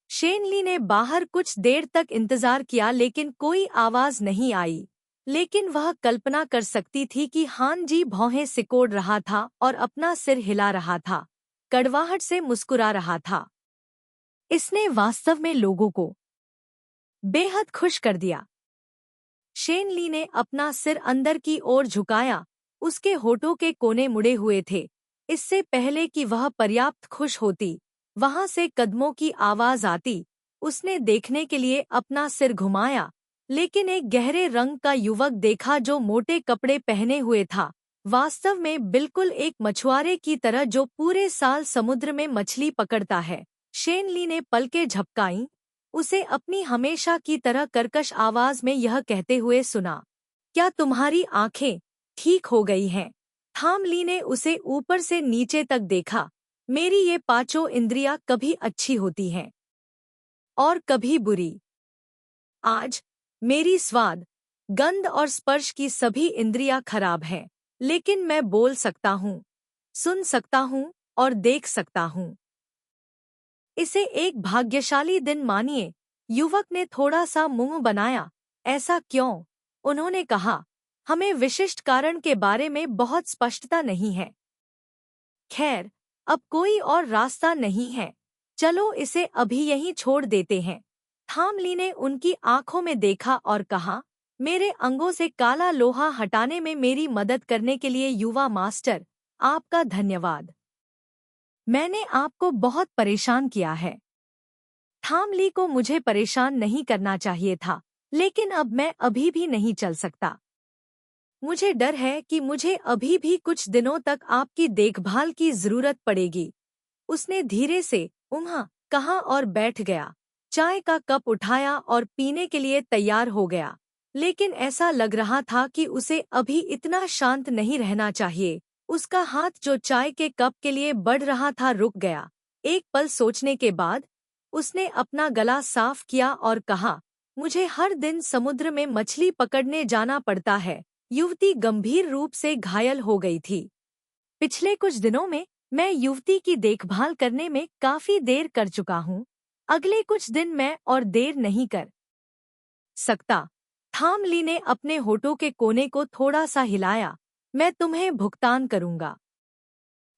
शेनली ने बाहर कुछ देर तक इंतजार किया लेकिन कोई आवाज नहीं आई। लेकिन वह कल्पना कर सकती थी कि हान जी भौहें सिकोड़ रहा था और अपना सिर हिला रहा था, कड़वाहट से मुस्कुरा रहा था। इसने वास्तव में लोगों को बेहद खुश कर दिया। शेनली ने अपना सिर अंदर की ओर झुकाया, उसके होठों के कोने मुड़े हुए थे। इससे पहले कि वह पर्याप्त खुश होती, वहां से कदमों की आवाज आती। उसने देखने के लिए अपना सिर घुमाया, लेकिन एक गहरे रंग का युवक देखा जो मोटे कपड़े पहने हुए था, वास्तव में बिल्कुल एक मछुआरे की तरह जो पूरे साल समुद्र में मछली पकड़ता है। शेनली ने पलकें झपकाईं, उसे अपनी हमेशा की तरह कर्कश आवाज में यह कहते हुए सुना, क्या तुम्हारी आंखें ठीक हो गई हैं? थामली ने उसे ऊपर से नीचे तक देखा। मेरी ये पांचों इंद्रियां कभी अच्छी होती हैं और कभी बुरी। आज मेरी स्वाद, गंध और स्पर्श की सभी इंद्रियां खराब हैं, लेकिन मैं बोल सकता हूँ, सुन सकता हूँ और देख सकता हूँ। इसे एक भाग्यशाली दिन मानिए। युवक ने थोड़ा सा मुंह बनाया। ऐसा क्यों? उन्होंने कहा, हमें विशिष्ट कारण के बारे में बहुत स्पष्टता नहीं है। खैर, अब कोई और रास्ता नहीं है, चलो इसे अभी यहीं छोड़ देते हैं। थामली ने उनकी आंखों में देखा और कहा, मेरे अंगों से काला लोहा हटाने में मेरी मदद करने के लिए युवा मास्टर, आपका धन्यवाद। मैंने आपको बहुत परेशान किया है। थामली को मुझे परेशान नहीं करना चाहिए था, लेकिन अब मैं अभी भी नहीं चल सकता। मुझे डर है कि मुझे अभी भी कुछ दिनों तक आपकी देखभाल की जरूरत पड़ेगी। उसने धीरे से कहा और बैठ गया। चाय का कप उठाया और पीने के लिए तैयार हो गया, लेकिन ऐसा लग रहा था कि उसे अभी इतना शांत नहीं रहना चाहिए। उसका हाथ जो चाय के कप के लिए बढ़ रहा था रुक गया। एक पल सोचने के बाद उसने अपना गला साफ किया और कहा, मुझे हर दिन समुद्र में मछली पकड़ने जाना पड़ता है। युवती गंभीर रूप से घायल हो गई थी। पिछले कुछ दिनों में मैं युवती की देखभाल करने में काफी देर कर चुका हूँ। अगले कुछ दिन मैं और देर नहीं कर सकता। थामली ने अपने होठों के कोने को थोड़ा सा हिलाया। मैं तुम्हें भुगतान करूंगा।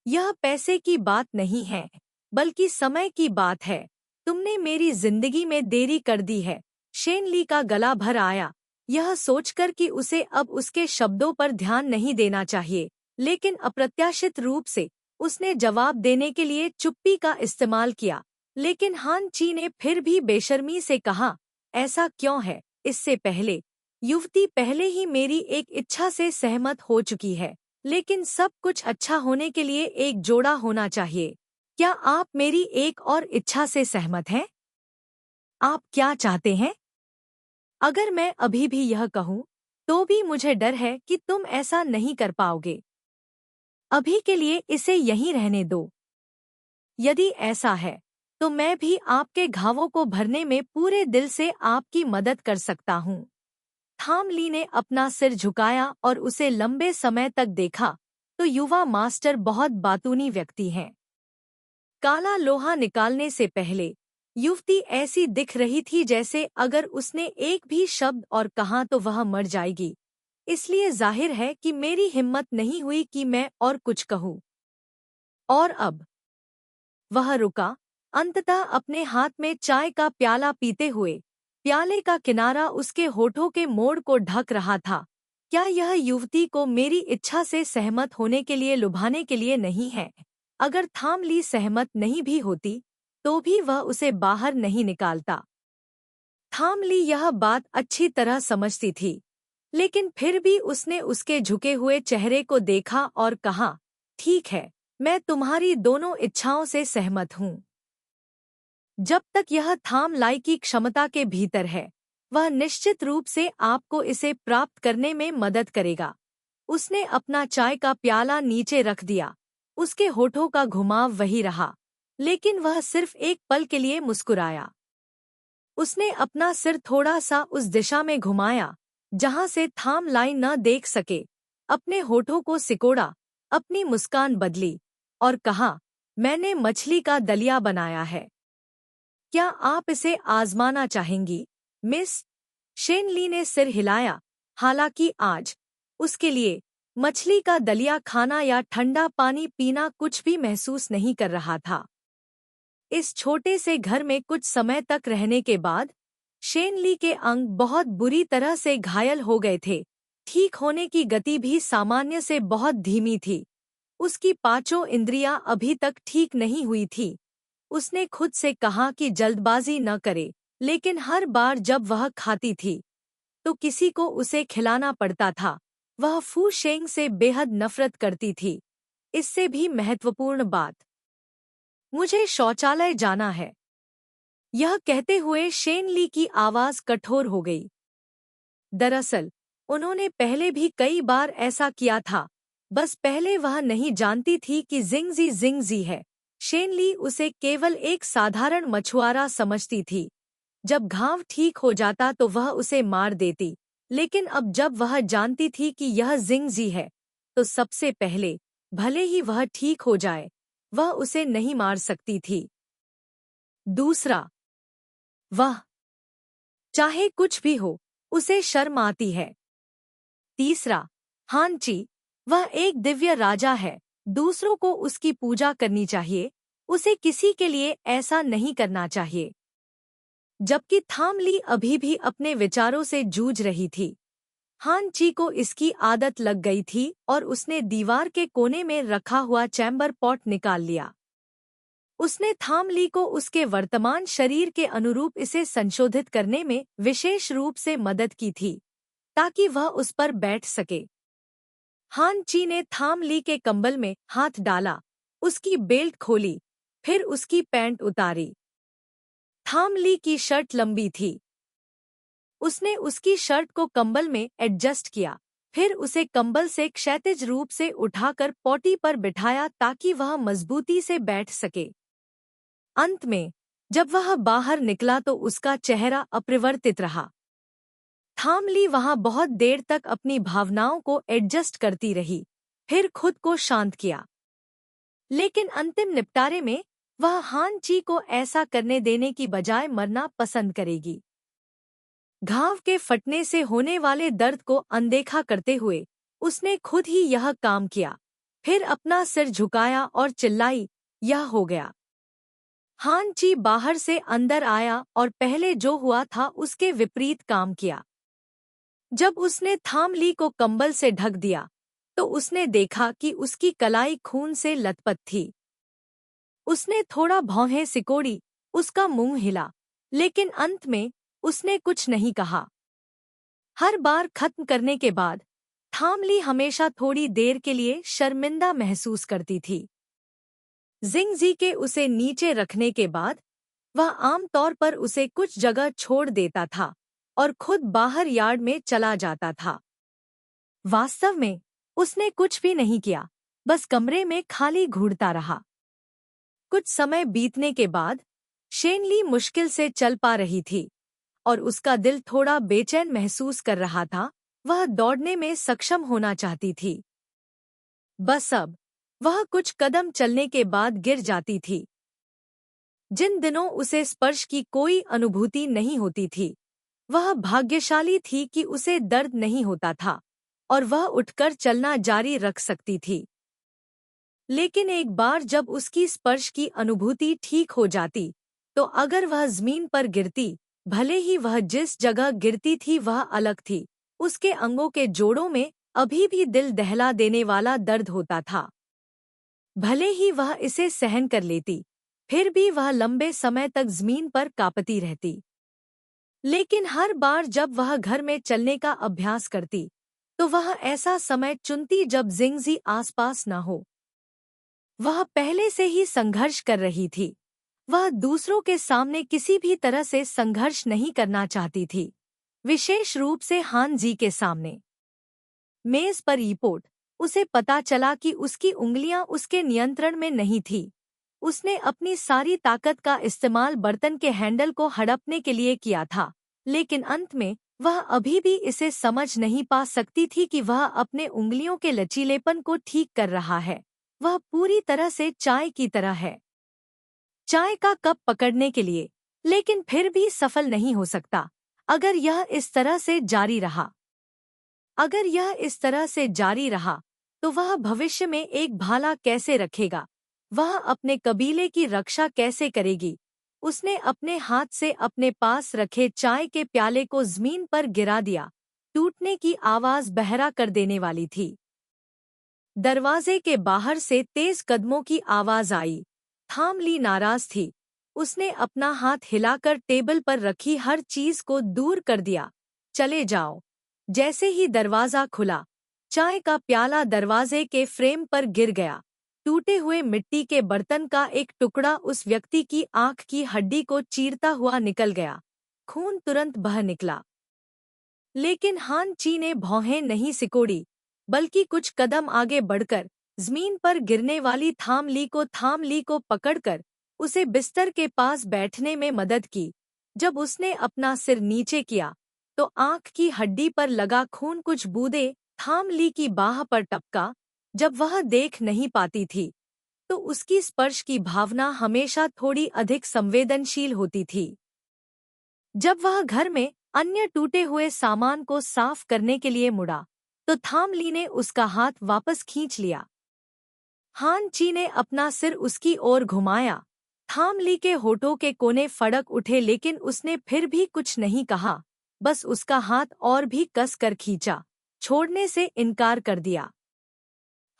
यह पैसे की बात नहीं है, बल्कि समय की बात है। तुमने मेरी जिंदगी में देरी कर दी है, शेनली का गला भर आया, यह सोचकर कि उसे अब उसके शब्दों पर ध्यान नहीं देना चाहिए, लेकिन अप्रत्याशित रूप से उसने जवाब देने के लिए चुप्पी का इस्तेमाल किया। लेकिन हान ची ने फिर भी बेशर्मी से कहा, ऐसा क्यों है? इससे पहले युवती पहले ही मेरी एक इच्छा से सहमत हो चुकी है, लेकिन सब कुछ अच्छा होने के लिए एक जोड़ा होना चाहिए। क्या आप मेरी एक और इच्छा से सहमत हैं? आप क्या चाहते हैं? अगर मैं अभी भी यह कहूँ, तो भी मुझे डर है कि तुम ऐसा नहीं कर पाओगे। अभी के लिए इसे यहीं रहने दो। यदि ऐसा है, तो मैं भी आपके घावों को भरने में पूरे दिल से आपकी मदद कर सकता हूँ। थाम ली ने अपना सिर झुकाया और उसे लंबे समय तक देखा, तो युवा मास्टर बहुत बातूनी व्यक्ति हैं। काला लोहा निकालने से पहले युवती ऐसी दिख रही थी जैसे अगर उसने एक भी शब्द और कहा तो वह मर जाएगी। इसलिए जाहिर है कि मेरी हिम्मत नहीं हुई कि मैं और कुछ कहूँ। और अब वह रुका, अंततः अपने हाथ में चाय का प्याला पीते हुए। प्याले का किनारा उसके होठों के मोड़ को ढक रहा था। क्या यह युवती को मेरी इच्छा से सहमत होने के लिए लुभाने के लिए नहीं है? अगर थाम ली सहमत नहीं भी होती, तो भी वह उसे बाहर नहीं निकालता। थाम ली यह बात अच्छी तरह समझती थी, लेकिन फिर भी उसने उसके झुके हुए चेहरे को देखा और कहा, ठीक है, मैं तुम्हारी दोनों इच्छाओं से सहमत हूँ। जब तक यह थाम लाई की क्षमता के भीतर है, वह निश्चित रूप से आपको इसे प्राप्त करने में मदद करेगा। उसने अपना चाय का प्याला नीचे रख दिया। उसके होठों का घुमाव वही रहा, लेकिन वह सिर्फ एक पल के लिए मुस्कुराया। उसने अपना सिर थोड़ा सा उस दिशा में घुमाया जहां से थाम लाई न देख सके, अपने होठों को सिकोड़ा, अपनी मुस्कान बदली और कहा, मैंने मछली का दलिया बनाया है। क्या आप इसे आजमाना चाहेंगी, मिस? शेनली ने सिर हिलाया। हालांकि आज उसके लिए मछली का दलिया खाना या ठंडा पानी पीना कुछ भी महसूस नहीं कर रहा था। इस छोटे से घर में कुछ समय तक रहने के बाद शेनली के अंग बहुत बुरी तरह से घायल हो गए थे। ठीक होने की गति भी सामान्य से बहुत धीमी थी। उसकी पांचों इंद्रियां अभी तक ठीक नहीं हुई थी। उसने खुद से कहा कि जल्दबाजी न करे, लेकिन हर बार जब वह खाती थी, तो किसी को उसे खिलाना पड़ता था। वह फू शेंग से बेहद नफरत करती थी। इससे भी महत्वपूर्ण बात, मुझे शौचालय जाना है। यह कहते हुए शेनली की आवाज कठोर हो गई। दरअसल उन्होंने पहले भी कई बार ऐसा किया था, बस पहले वह नहीं जानती थी कि जिंगजी है। शेनली उसे केवल एक साधारण मछुआरा समझती थी। जब घाव ठीक हो जाता तो वह उसे मार देती, लेकिन अब जब वह जानती थी कि यह जिंगजी है, तो सबसे पहले, भले ही वह ठीक हो जाए, वह उसे नहीं मार सकती थी। दूसरा, वह चाहे कुछ भी हो, उसे शर्म आती है। तीसरा, हानची, वह एक दिव्य राजा है, दूसरों को उसकी पूजा करनी चाहिए, उसे किसी के लिए ऐसा नहीं करना चाहिए। जबकि थामली अभी भी अपने विचारों से जूझ रही थी। हान ची को इसकी आदत लग गई थी और उसने दीवार के कोने में रखा हुआ चैम्बर पॉट निकाल लिया। उसने थामली को उसके वर्तमान शरीर के अनुरूप इसे संशोधित करने में विशेष रूप से मदद की थी, ताकि वह उस पर बैठ सके। हान ची ने थामली के कंबल में हाथ डाला, उसकी बेल्ट खोली, फिर उसकी पैंट उतारी। थामली की शर्ट लंबी थी। उसने उसकी शर्ट को कंबल में एडजस्ट किया, फिर उसे कंबल से क्षैतिज रूप से उठाकर पॉटी पर बिठाया ताकि वह मजबूती से बैठ सके। अंत में जब वह बाहर निकला तो उसका चेहरा अपरिवर्तित रहा। थामली वहां बहुत देर तक अपनी भावनाओं को एडजस्ट करती रही, फिर खुद को शांत किया। लेकिन अंतिम निपटारे में वह हान ची को ऐसा करने देने की बजाय मरना पसंद करेगी। घाव के फटने से होने वाले दर्द को अनदेखा करते हुए उसने खुद ही यह काम किया, फिर अपना सिर झुकाया और चिल्लाई, यह हो गया। हान ची बाहर से अंदर आया और पहले जो हुआ था उसके विपरीत काम किया। जब उसने थाम ली को कंबल से ढक दिया तो उसने देखा कि उसकी कलाई खून से लथपथ थी। उसने थोड़ा भौहें सिकोड़ी, उसका मुंह हिला, लेकिन अंत में उसने कुछ नहीं कहा। हर बार खत्म करने के बाद थाम ली हमेशा थोड़ी देर के लिए शर्मिंदा महसूस करती थी। जिंगजी के उसे नीचे रखने के बाद वह आमतौर पर उसे कुछ जगह छोड़ देता था और खुद बाहर यार्ड में चला जाता था। वास्तव में उसने कुछ भी नहीं किया, बस कमरे में खाली घूरता रहा। कुछ समय बीतने के बाद शेनली मुश्किल से चल पा रही थी और उसका दिल थोड़ा बेचैन महसूस कर रहा था। वह दौड़ने में सक्षम होना चाहती थी। बस अब वह कुछ कदम चलने के बाद गिर जाती थी। जिन दिनों उसे स्पर्श की कोई अनुभूति नहीं होती थी, वह भाग्यशाली थी कि उसे दर्द नहीं होता था और वह उठकर चलना जारी रख सकती थी। लेकिन एक बार जब उसकी स्पर्श की अनुभूति ठीक हो जाती, तो अगर वह जमीन पर गिरती, भले ही वह जिस जगह गिरती थी वह अलग थी, उसके अंगों के जोड़ों में अभी भी दिल दहला देने वाला दर्द होता था। भले ही वह इसे सहन कर लेती, फिर भी वह लंबे समय तक जमीन पर कांपती रहती। लेकिन हर बार जब वह घर में चलने का अभ्यास करती, तो वह ऐसा समय चुनती जब जिंगजी आसपास न हो। वह पहले से ही संघर्ष कर रही थी। वह दूसरों के सामने किसी भी तरह से संघर्ष नहीं करना चाहती थी, विशेष रूप से हान जी के सामने। मेज पर रिपोर्ट, उसे पता चला कि उसकी उंगलियां उसके नियंत्रण में नहीं थी। उसने अपनी सारी ताकत का इस्तेमाल बर्तन के हैंडल को हड़पने के लिए किया था, लेकिन अंत में वह अभी भी इसे समझ नहीं पा सकती थी कि वह अपने उंगलियों के लचीलेपन को ठीक कर रहा है। वह पूरी तरह से चाय की तरह है, चाय का कप पकड़ने के लिए, लेकिन फिर भी सफल नहीं हो सकता। अगर यह इस तरह से जारी रहा तो वह भविष्य में एक भाला कैसे रखेगा? वह अपने कबीले की रक्षा कैसे करेगी? उसने अपने हाथ से अपने पास रखे चाय के प्याले को जमीन पर गिरा दिया। टूटने की आवाज बहरा कर देने वाली थी। दरवाजे के बाहर से तेज कदमों की आवाज आई। थाम ली नाराज थी। उसने अपना हाथ हिलाकर टेबल पर रखी हर चीज को दूर कर दिया। चले जाओ। जैसे ही दरवाजा खुला, चाय का प्याला दरवाजे के फ्रेम पर गिर गया। टूटे हुए मिट्टी के बर्तन का एक टुकड़ा उस व्यक्ति की आंख की हड्डी को चीरता हुआ निकल गया। खून तुरंत बह निकला। लेकिन हान ची ने भौहें नहीं सिकोड़ी, बल्कि कुछ कदम आगे बढ़कर जमीन पर गिरने वाली थाम ली को पकड़कर उसे बिस्तर के पास बैठने में मदद की। जब उसने अपना सिर नीचे किया, तो आंख की हड्डी पर लगा खून कुछ बूंदें थाम ली की बाह पर टपका। जब वह देख नहीं पाती थी, तो उसकी स्पर्श की भावना हमेशा थोड़ी अधिक संवेदनशील होती थी। जब वह घर में अन्य टूटे हुए सामान को साफ करने के लिए मुड़ा, तो थाम ली ने उसका हाथ वापस खींच लिया। हान ची ने अपना सिर उसकी ओर घुमाया। थाम ली के होठों के कोने फड़क उठे, लेकिन उसने फिर भी कुछ नहीं कहा, बस उसका हाथ और भी कस कर खींचा, छोड़ने से इनकार कर दिया।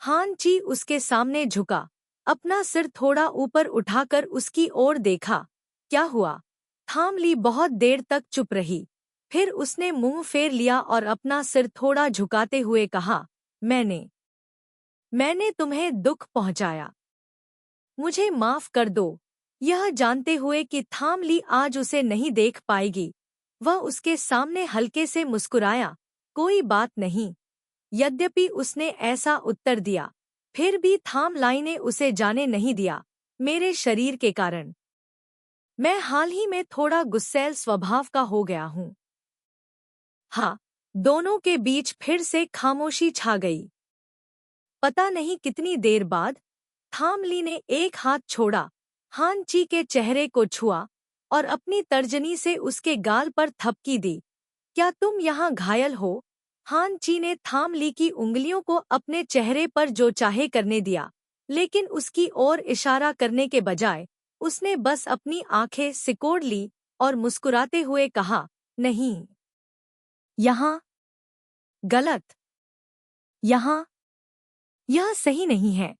हान ची उसके सामने झुका, अपना सिर थोड़ा ऊपर उठाकर उसकी ओर देखा। क्या हुआ? थाम ली बहुत देर तक चुप रही। फिर उसने मुंह फेर लिया और अपना सिर थोड़ा झुकाते हुए कहा, मैंने तुम्हें दुख पहुंचाया। मुझे माफ कर दो। यह जानते हुए कि थाम ली आज उसे नहीं देख पाएगी, वह उसके सामने हल्के से मुस्कुराया। कोई बात नहीं। यद्यपि उसने ऐसा उत्तर दिया, फिर भी थाम लाई ने उसे जाने नहीं दिया। मेरे शरीर के कारण मैं हाल ही में थोड़ा गुस्सैल स्वभाव का हो गया हूँ। हाँ, दोनों के बीच फिर से खामोशी छा गई। पता नहीं कितनी देर बाद थाम ली ने एक हाथ छोड़ा, हान ची के चेहरे को छुआ और अपनी तर्जनी से उसके गाल पर थपकी दी। क्या तुम यहाँ घायल हो? हान ची ने थाम ली की उंगलियों को अपने चेहरे पर जो चाहे करने दिया, लेकिन उसकी ओर इशारा करने के बजाय उसने बस अपनी आंखें सिकोड़ ली और मुस्कुराते हुए कहा, नहीं, यहाँ गलत, यहाँ यह सही नहीं है।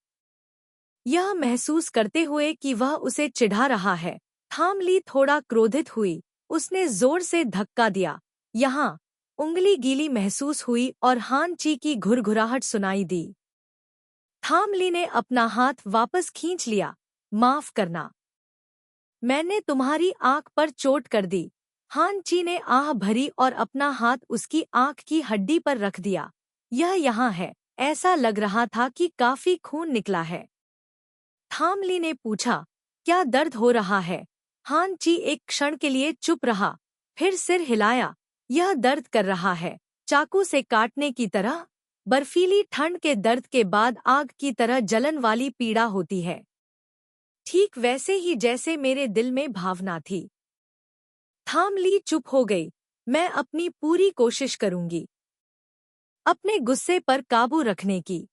यह महसूस करते हुए कि वह उसे चिढ़ा रहा है, थामली थोड़ा क्रोधित हुई। उसने जोर से धक्का दिया। यहाँ उंगली गीली महसूस हुई और हान ची की घुरघुराहट सुनाई दी। थामली ने अपना हाथ वापस खींच लिया। माफ करना, मैंने तुम्हारी आंख पर चोट कर दी। हान ची ने आह भरी और अपना हाथ उसकी आंख की हड्डी पर रख दिया। यह यहाँ है। ऐसा लग रहा था कि काफी खून निकला है। थामली ने पूछा, क्या दर्द हो रहा है? हान ची एक क्षण के लिए चुप रहा, फिर सिर हिलाया। यह दर्द कर रहा है, चाकू से काटने की तरह। बर्फीली ठंड के दर्द के बाद आग की तरह जलन वाली पीड़ा होती है, ठीक वैसे ही जैसे मेरे दिल में भावना थी। थामली चुप हो गई। मैं अपनी पूरी कोशिश करूंगी अपने गुस्से पर काबू रखने की।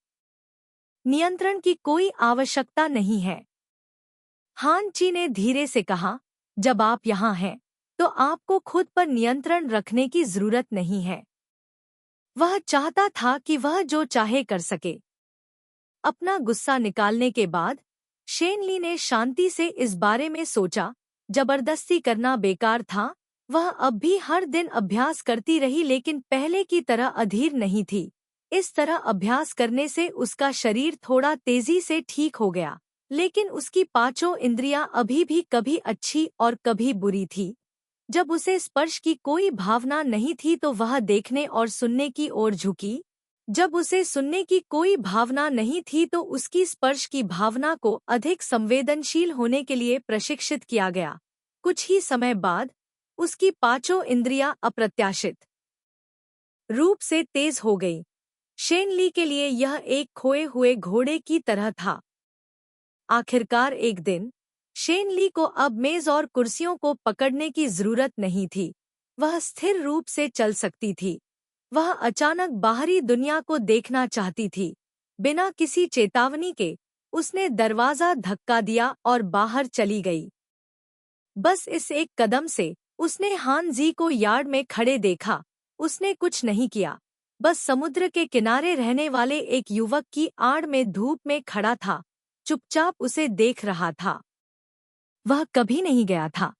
नियंत्रण की कोई आवश्यकता नहीं है। हान ची ने धीरे से कहा, जब आप यहाँ हैं तो आपको खुद पर नियंत्रण रखने की जरूरत नहीं है। वह चाहता था कि वह जो चाहे कर सके। अपना गुस्सा निकालने के बाद शेनली ने शांति से इस बारे में सोचा। जबरदस्ती करना बेकार था। वह अब भी हर दिन अभ्यास करती रही, लेकिन पहले की तरह अधीर नहीं थी। इस तरह अभ्यास करने से उसका शरीर थोड़ा तेजी से ठीक हो गया, लेकिन उसकी पांचों इंद्रियां अभी भी कभी अच्छी और कभी बुरी थी। जब उसे स्पर्श की कोई भावना नहीं थी तो वह देखने और सुनने की ओर झुकी। जब उसे सुनने की कोई भावना नहीं थी तो उसकी स्पर्श की भावना को अधिक संवेदनशील होने के लिए प्रशिक्षित किया गया। कुछ ही समय बाद उसकी पांचों इंद्रियां अप्रत्याशित रूप से तेज हो गई। शेनली के लिए यह एक खोए हुए घोड़े की तरह था। आखिरकार एक दिन शेनली को अब मेज और कुर्सियों को पकड़ने की जरूरत नहीं थी। वह स्थिर रूप से चल सकती थी। वह अचानक बाहरी दुनिया को देखना चाहती थी। बिना किसी चेतावनी के उसने दरवाजा धक्का दिया और बाहर चली गई। बस इस एक कदम से उसने हान जी को यार्ड में खड़े देखा। उसने कुछ नहीं किया, बस समुद्र के किनारे रहने वाले एक युवक की आड़ में धूप में खड़ा था, चुपचाप उसे देख रहा था। वह कभी नहीं गया था।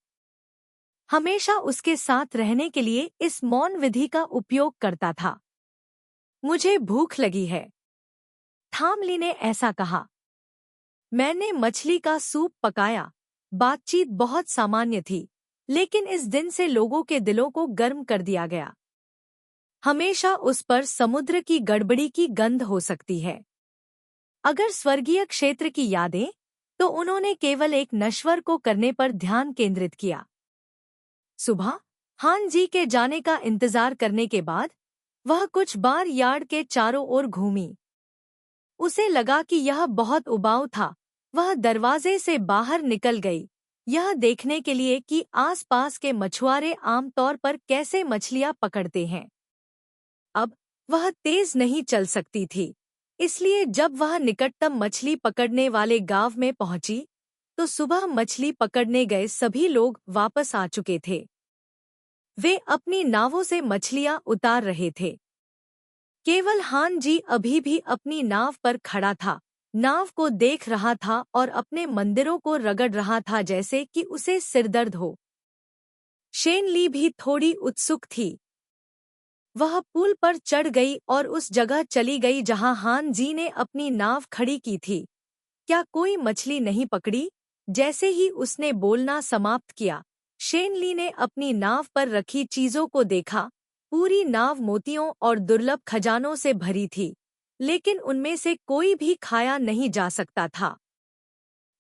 हमेशा उसके साथ रहने के लिए इस मौन विधि का उपयोग करता था। मुझे भूख लगी है, थामली ने ऐसा कहा। मैंने मछली का सूप पकाया। बातचीत बहुत सामान्य थी, लेकिन इस दिन से लोगों के दिलों को गर्म कर दिया गया। हमेशा उस पर समुद्र की गड़बड़ी की गंध हो सकती है। अगर स्वर्गीय क्षेत्र की यादें, तो उन्होंने केवल एक नश्वर को करने पर ध्यान केंद्रित किया। सुबह हान जी के जाने का इंतजार करने के बाद वह कुछ बार यार्ड के चारों ओर घूमी। उसे लगा कि यह बहुत उबाऊ था। वह दरवाजे से बाहर निकल गई, यह देखने के लिए कि आसपास के मछुआरे आमतौर पर कैसे मछलियां पकड़ते हैं। अब वह तेज नहीं चल सकती थी, इसलिए जब वह निकटतम मछली पकड़ने वाले गांव में पहुंची, तो सुबह मछली पकड़ने गए सभी लोग वापस आ चुके थे। वे अपनी नावों से मछलियां उतार रहे थे। केवल हान जी अभी भी अपनी नाव पर खड़ा था, नाव को देख रहा था और अपने मंदिरों को रगड़ रहा था जैसे कि उसे सिरदर्द हो। शेनली भी थोड़ी उत्सुक थी। वह पुल पर चढ़ गई और उस जगह चली गई जहां हान जी ने अपनी नाव खड़ी की थी। क्या कोई मछली नहीं पकड़ी? जैसे ही उसने बोलना समाप्त किया, शेनली ने अपनी नाव पर रखी चीजों को देखा। पूरी नाव मोतियों और दुर्लभ खजानों से भरी थी, लेकिन उनमें से कोई भी खाया नहीं जा सकता था।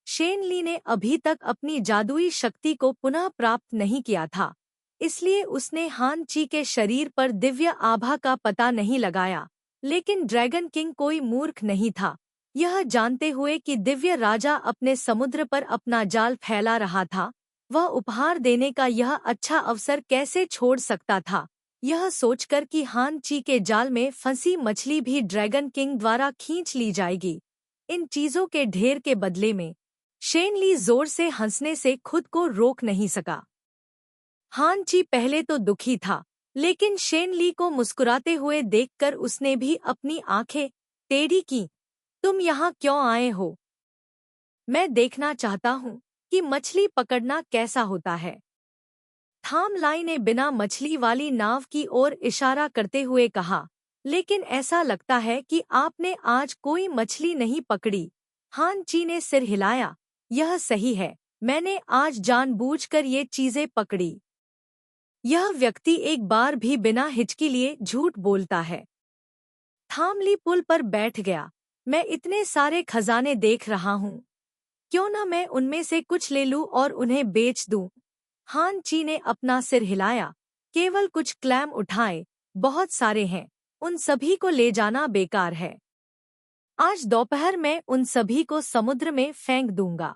शेनली ने अभी तक अपनी जादुई शक्ति को पुनः प्राप्त नहीं किया था, इसलिए उसने हान ची के शरीर पर दिव्य आभा का पता नहीं लगाया। लेकिन ड्रैगन किंग कोई मूर्ख नहीं था। यह जानते हुए कि दिव्य राजा अपने समुद्र पर अपना जाल फैला रहा था, वह उपहार देने का यह अच्छा अवसर कैसे छोड़ सकता था। यह सोचकर कि हान ची के जाल में फंसी मछली भी ड्रैगन किंग द्वारा खींच ली जाएगी, इन चीजों के ढेर के बदले में शेनली जोर से हंसने से खुद को रोक नहीं सका। हान ची पहले तो दुखी था, लेकिन शेनली को मुस्कुराते हुए देखकर उसने भी अपनी आंखें टेढ़ी की। तुम यहाँ क्यों आए हो? मैं देखना चाहता हूँ कि मछली पकड़ना कैसा होता है। थाम लाई ने बिना मछली वाली नाव की ओर इशारा करते हुए कहा, लेकिन ऐसा लगता है कि आपने आज कोई मछली नहीं पकड़ी। हान ची ने सिर हिलाया, यह सही है, मैंने आज जानबूझकर ये चीजें पकड़ी। यह व्यक्ति एक बार भी बिना हिचकी लिए झूठ बोलता है। थामली पुल पर बैठ गया। मैं इतने सारे खजाने देख रहा हूँ, क्यों ना मैं उनमें से कुछ ले लूं और उन्हें बेच दूं। हान ची ने अपना सिर हिलाया, केवल कुछ क्लैम उठाए, बहुत सारे हैं, उन सभी को ले जाना बेकार है। आज दोपहर में उन सभी को समुद्र में फेंक दूंगा।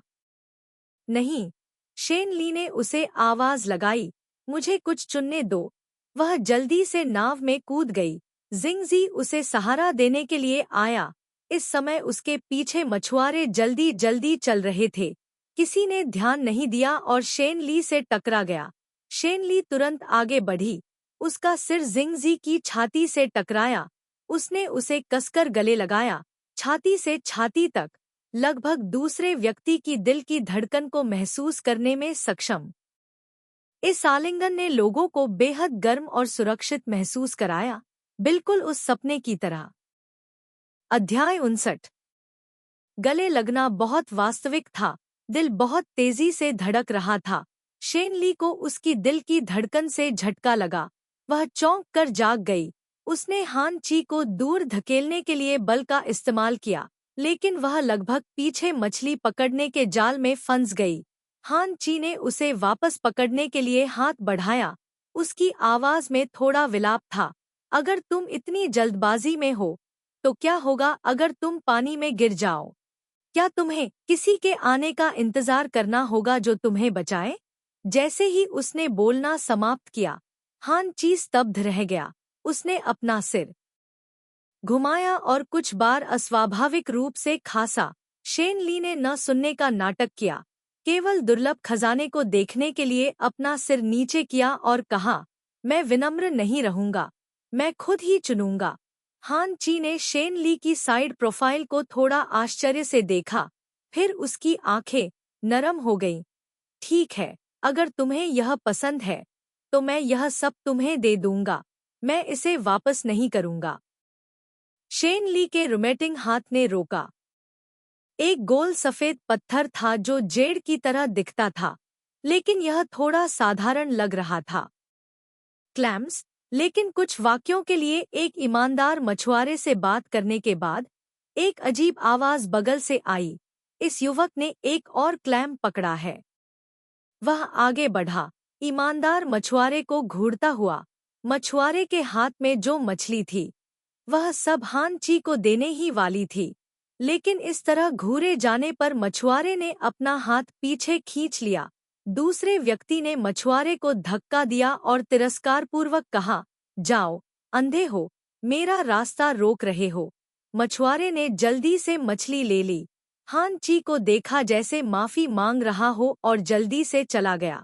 नहीं, शेन ली ने उसे आवाज लगाई, मुझे कुछ चुनने दो। वह जल्दी से नाव में कूद गई। जिंगजी उसे सहारा देने के लिए आया। इस समय उसके पीछे मछुआरे जल्दी जल्दी चल रहे थे। किसी ने ध्यान नहीं दिया और शेन ली से टकरा गया। शेन ली तुरंत आगे बढ़ी। उसका सिर जिंगजी की छाती से टकराया। उसने उसे कसकर गले लगाया, छाती से छाती तक, लगभग दूसरे व्यक्ति की दिल की धड़कन को महसूस करने में सक्षम। इस आलिंगन ने लोगों को बेहद गर्म और सुरक्षित महसूस कराया, बिल्कुल उस सपने की तरह। अध्याय 59। गले लगना बहुत वास्तविक था। दिल बहुत तेजी से धड़क रहा था। शेन ली को उसकी दिल की धड़कन से झटका लगा। वह चौंक कर जाग गई। उसने हान ची को दूर धकेलने के लिए बल का इस्तेमाल किया, लेकिन वह लगभग पीछे मछली पकड़ने के जाल में फंस गई। हान ची ने उसे वापस पकड़ने के लिए हाथ बढ़ाया। उसकी आवाज में थोड़ा विलाप था। अगर तुम इतनी जल्दबाजी में हो, तो क्या होगा अगर तुम पानी में गिर जाओ? क्या तुम्हें किसी के आने का इंतजार करना होगा जो तुम्हें बचाए? जैसे ही उसने बोलना समाप्त किया, हान ची स्तब्ध रह गया। उसने अपना सिर घुमाया और कुछ बार अस्वाभाविक रूप से खांसा। शेन ली ने न सुनने का नाटक किया, केवल दुर्लभ खजाने को देखने के लिए अपना सिर नीचे किया और कहा, मैं विनम्र नहीं रहूंगा, मैं खुद ही चुनूंगा। हान ची ने शेन ली की साइड प्रोफाइल को थोड़ा आश्चर्य से देखा, फिर उसकी आंखें नरम हो गईं। ठीक है, अगर तुम्हें यह पसंद है, तो मैं यह सब तुम्हें दे दूंगा। मैं इसे वापस नहीं करूंगा। शेन ली के रोमेटिंग हाथ ने रोका। एक गोल सफेद पत्थर था जो जेड की तरह दिखता था, लेकिन यह थोड़ा साधारण लग रहा था। क्लैम्स, लेकिन कुछ वाक्यों के लिए एक ईमानदार मछुआरे से बात करने के बाद एक अजीब आवाज बगल से आई, इस युवक ने एक और क्लैम पकड़ा है। वह आगे बढ़ा, ईमानदार मछुआरे को घूरता हुआ। मछुआरे के हाथ में जो मछली थी, वह सब हान ची को देने ही वाली थी, लेकिन इस तरह घूरे जाने पर मछुआरे ने अपना हाथ पीछे खींच लिया। दूसरे व्यक्ति ने मछुआरे को धक्का दिया और तिरस्कारपूर्वक कहा, जाओ, अंधे हो, मेरा रास्ता रोक रहे हो। मछुआरे ने जल्दी से मछली ले ली। हान ची को देखा जैसे माफी मांग रहा हो और जल्दी से चला गया।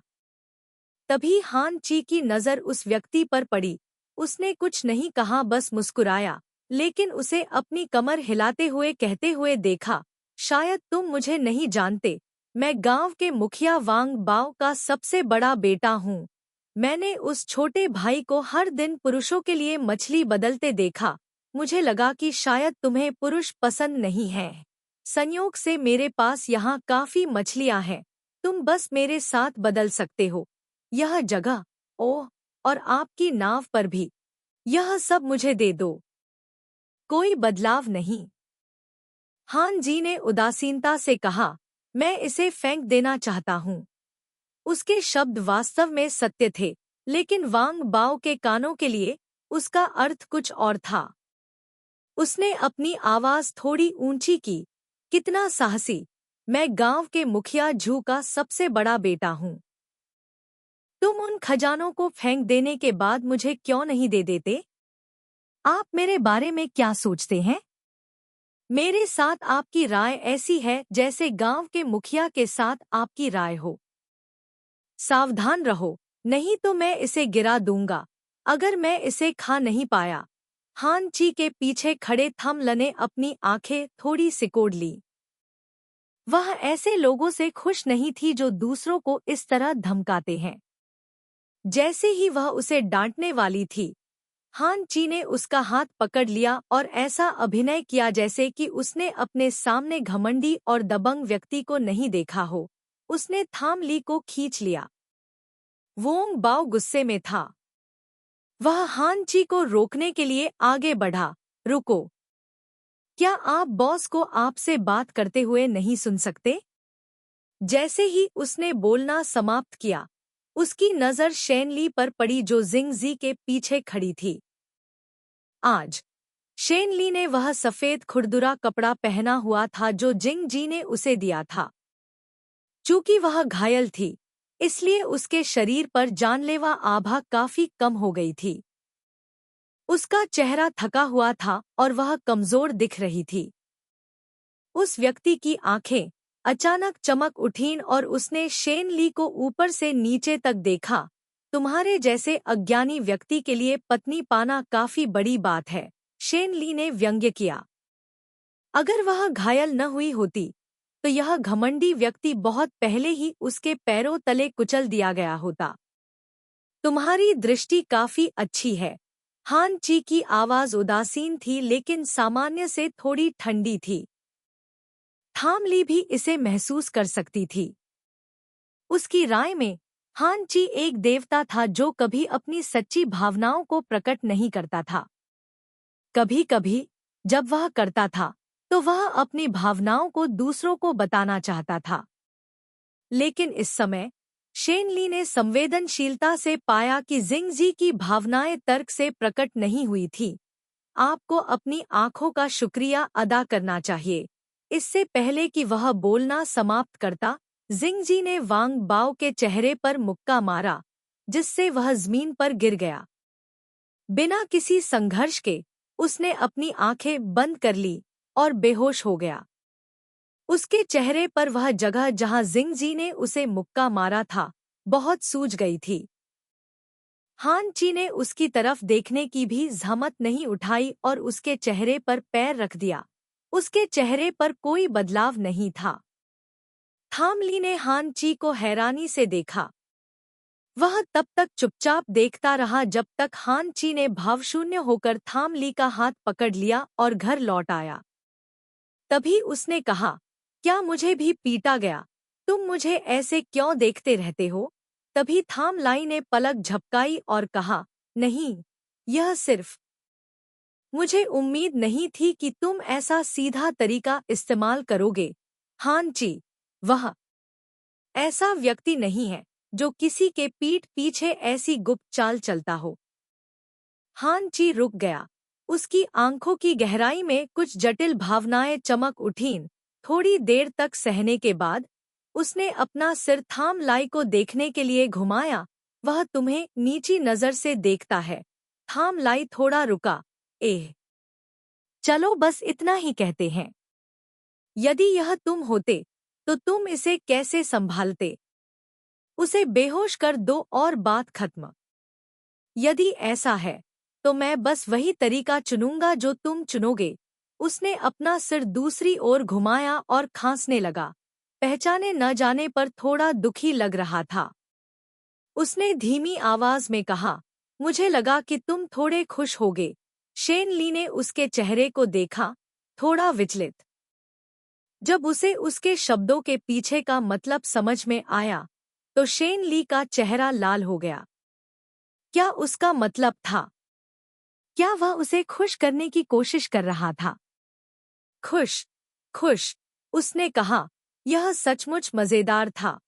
तभी हान ची की नजर उस व्यक्ति पर पड़ी। उसने कुछ नहीं कहा, बस मुस्कुराया, लेकिन उसे अपनी कमर हिलाते हुए कहते हुए देखा, शायद तुम मुझे नहीं जानते, मैं गांव के मुखिया वांग बाव का सबसे बड़ा बेटा हूँ। मैंने उस छोटे भाई को हर दिन पुरुषों के लिए मछली बदलते देखा। मुझे लगा कि शायद तुम्हें पुरुष पसंद नहीं है। संयोग से मेरे पास यहाँ काफी मछलियाँ हैं, तुम बस मेरे साथ बदल सकते हो। यह जगह, ओह, और आपकी नाव पर भी। यह सब मुझे दे दो। कोई बदलाव नहीं। हान जी ने उदासीनता से कहा, मैं इसे फेंक देना चाहता हूँ। उसके शब्द वास्तव में सत्य थे, लेकिन वांग बाव के कानों के लिए उसका अर्थ कुछ और था। उसने अपनी आवाज थोड़ी ऊंची की, कितना साहसी, मैं गांव के मुखिया झू का सबसे बड़ा बेटा हूँ। तुम उन खजानों को फेंक देने के बाद मुझे क्यों नहीं दे देते? आप मेरे बारे में क्या सोचते हैं? मेरे साथ आपकी राय ऐसी है जैसे गांव के मुखिया के साथ आपकी राय हो। सावधान रहो, नहीं तो मैं इसे गिरा दूंगा अगर मैं इसे खा नहीं पाया। हान ची के पीछे खड़े थमल ने अपनी आंखें थोड़ी सिकोड़ ली। वह ऐसे लोगों से खुश नहीं थी जो दूसरों को इस तरह धमकाते हैं। जैसे ही वह उसे डांटने वाली थी, हान ची ने उसका हाथ पकड़ लिया और ऐसा अभिनय किया जैसे कि उसने अपने सामने घमंडी और दबंग व्यक्ति को नहीं देखा हो। उसने थाम ली को खींच लिया। वोंग बाओ गुस्से में था। वह हान ची को रोकने के लिए आगे बढ़ा। रुको, क्या आप बॉस को आपसे बात करते हुए नहीं सुन सकते? जैसे ही उसने बोलना समाप्त किया, उसकी नजर शेनली पर पड़ी जो जिंगजी के पीछे खड़ी थी। आज शेनली ने वह सफेद खुरदुरा कपड़ा पहना हुआ था जो जिंगजी ने उसे दिया था। चूंकि वह घायल थी, इसलिए उसके शरीर पर जानलेवा आभा काफी कम हो गई थी। उसका चेहरा थका हुआ था और वह कमजोर दिख रही थी। उस व्यक्ति की आंखें अचानक चमक उठीं और उसने शेनली को ऊपर से नीचे तक देखा। तुम्हारे जैसे अज्ञानी व्यक्ति के लिए पत्नी पाना काफी बड़ी बात है, शेनली ने व्यंग्य किया। अगर वह घायल न हुई होती तो यह घमंडी व्यक्ति बहुत पहले ही उसके पैरों तले कुचल दिया गया होता। तुम्हारी दृष्टि काफी अच्छी है। हान ची की आवाज उदासीन थी लेकिन सामान्य से थोड़ी ठंडी थी। थाम ली भी इसे महसूस कर सकती थी। उसकी राय में हान ची एक देवता था जो कभी अपनी सच्ची भावनाओं को प्रकट नहीं करता था। कभी-कभी जब वह करता था तो वह अपनी भावनाओं को दूसरों को बताना चाहता था। लेकिन इस समय शेनली ने संवेदनशीलता से पाया कि जिंगजी की भावनाएं तर्क से प्रकट नहीं हुई थी। आपको अपनी आंखों का शुक्रिया अदा करना चाहिए। इससे पहले कि वह बोलना समाप्त करता, जिंगजी ने वांग बाओ के चेहरे पर मुक्का मारा, जिससे वह जमीन पर गिर गया। बिना किसी संघर्ष के उसने अपनी आंखें बंद कर ली और बेहोश हो गया। उसके चेहरे पर वह जगह जहां जिंगजी ने उसे मुक्का मारा था, बहुत सूज गई थी। हान ची ने उसकी तरफ देखने की भी जहमत नहीं उठाई और उसके चेहरे पर पैर रख दिया। उसके चेहरे पर कोई बदलाव नहीं था। थाम ली ने हान ची को हैरानी से देखा। वह तब तक चुपचाप देखता रहा जब तक हान ची ने भावशून्य होकर थाम ली का हाथ पकड़ लिया और घर लौट आया। तभी उसने कहा, क्या मुझे भी पीटा गया? तुम मुझे ऐसे क्यों देखते रहते हो? तभी थाम लाई ने पलक झपकाई और कहा, नहीं, यह सिर्फ। मुझे उम्मीद नहीं थी कि तुम ऐसा सीधा तरीका इस्तेमाल करोगे। हान ची, वह ऐसा व्यक्ति नहीं है जो किसी के पीठ पीछे ऐसी गुप्त चाल चलता हो। हान ची रुक गया। उसकी आंखों की गहराई में कुछ जटिल भावनाएं चमक उठीं। थोड़ी देर तक सहने के बाद उसने अपना सिर थाम लाई को देखने के लिए घुमाया। वह तुम्हें नीची नजर से देखता है। थाम लाई थोड़ा रुका। चलो बस इतना ही कहते हैं। यदि यह तुम होते तो तुम इसे कैसे संभालते? उसे बेहोश कर दो और बात खत्म। यदि ऐसा है तो मैं बस वही तरीका चुनूंगा जो तुम चुनोगे। उसने अपना सिर दूसरी ओर घुमाया और खांसने लगा। पहचाने न जाने पर थोड़ा दुखी लग रहा था। उसने धीमी आवाज में कहा, मुझे लगा कि तुम थोड़े खुश होगे। शेन ली ने उसके चेहरे को देखा, थोड़ा विचलित। जब उसे उसके शब्दों के पीछे का मतलब समझ में आया तो शेन ली का चेहरा लाल हो गया। क्या उसका मतलब था? क्या वह उसे खुश करने की कोशिश कर रहा था? खुश, खुश, उसने कहा। यह सचमुच मजेदार था।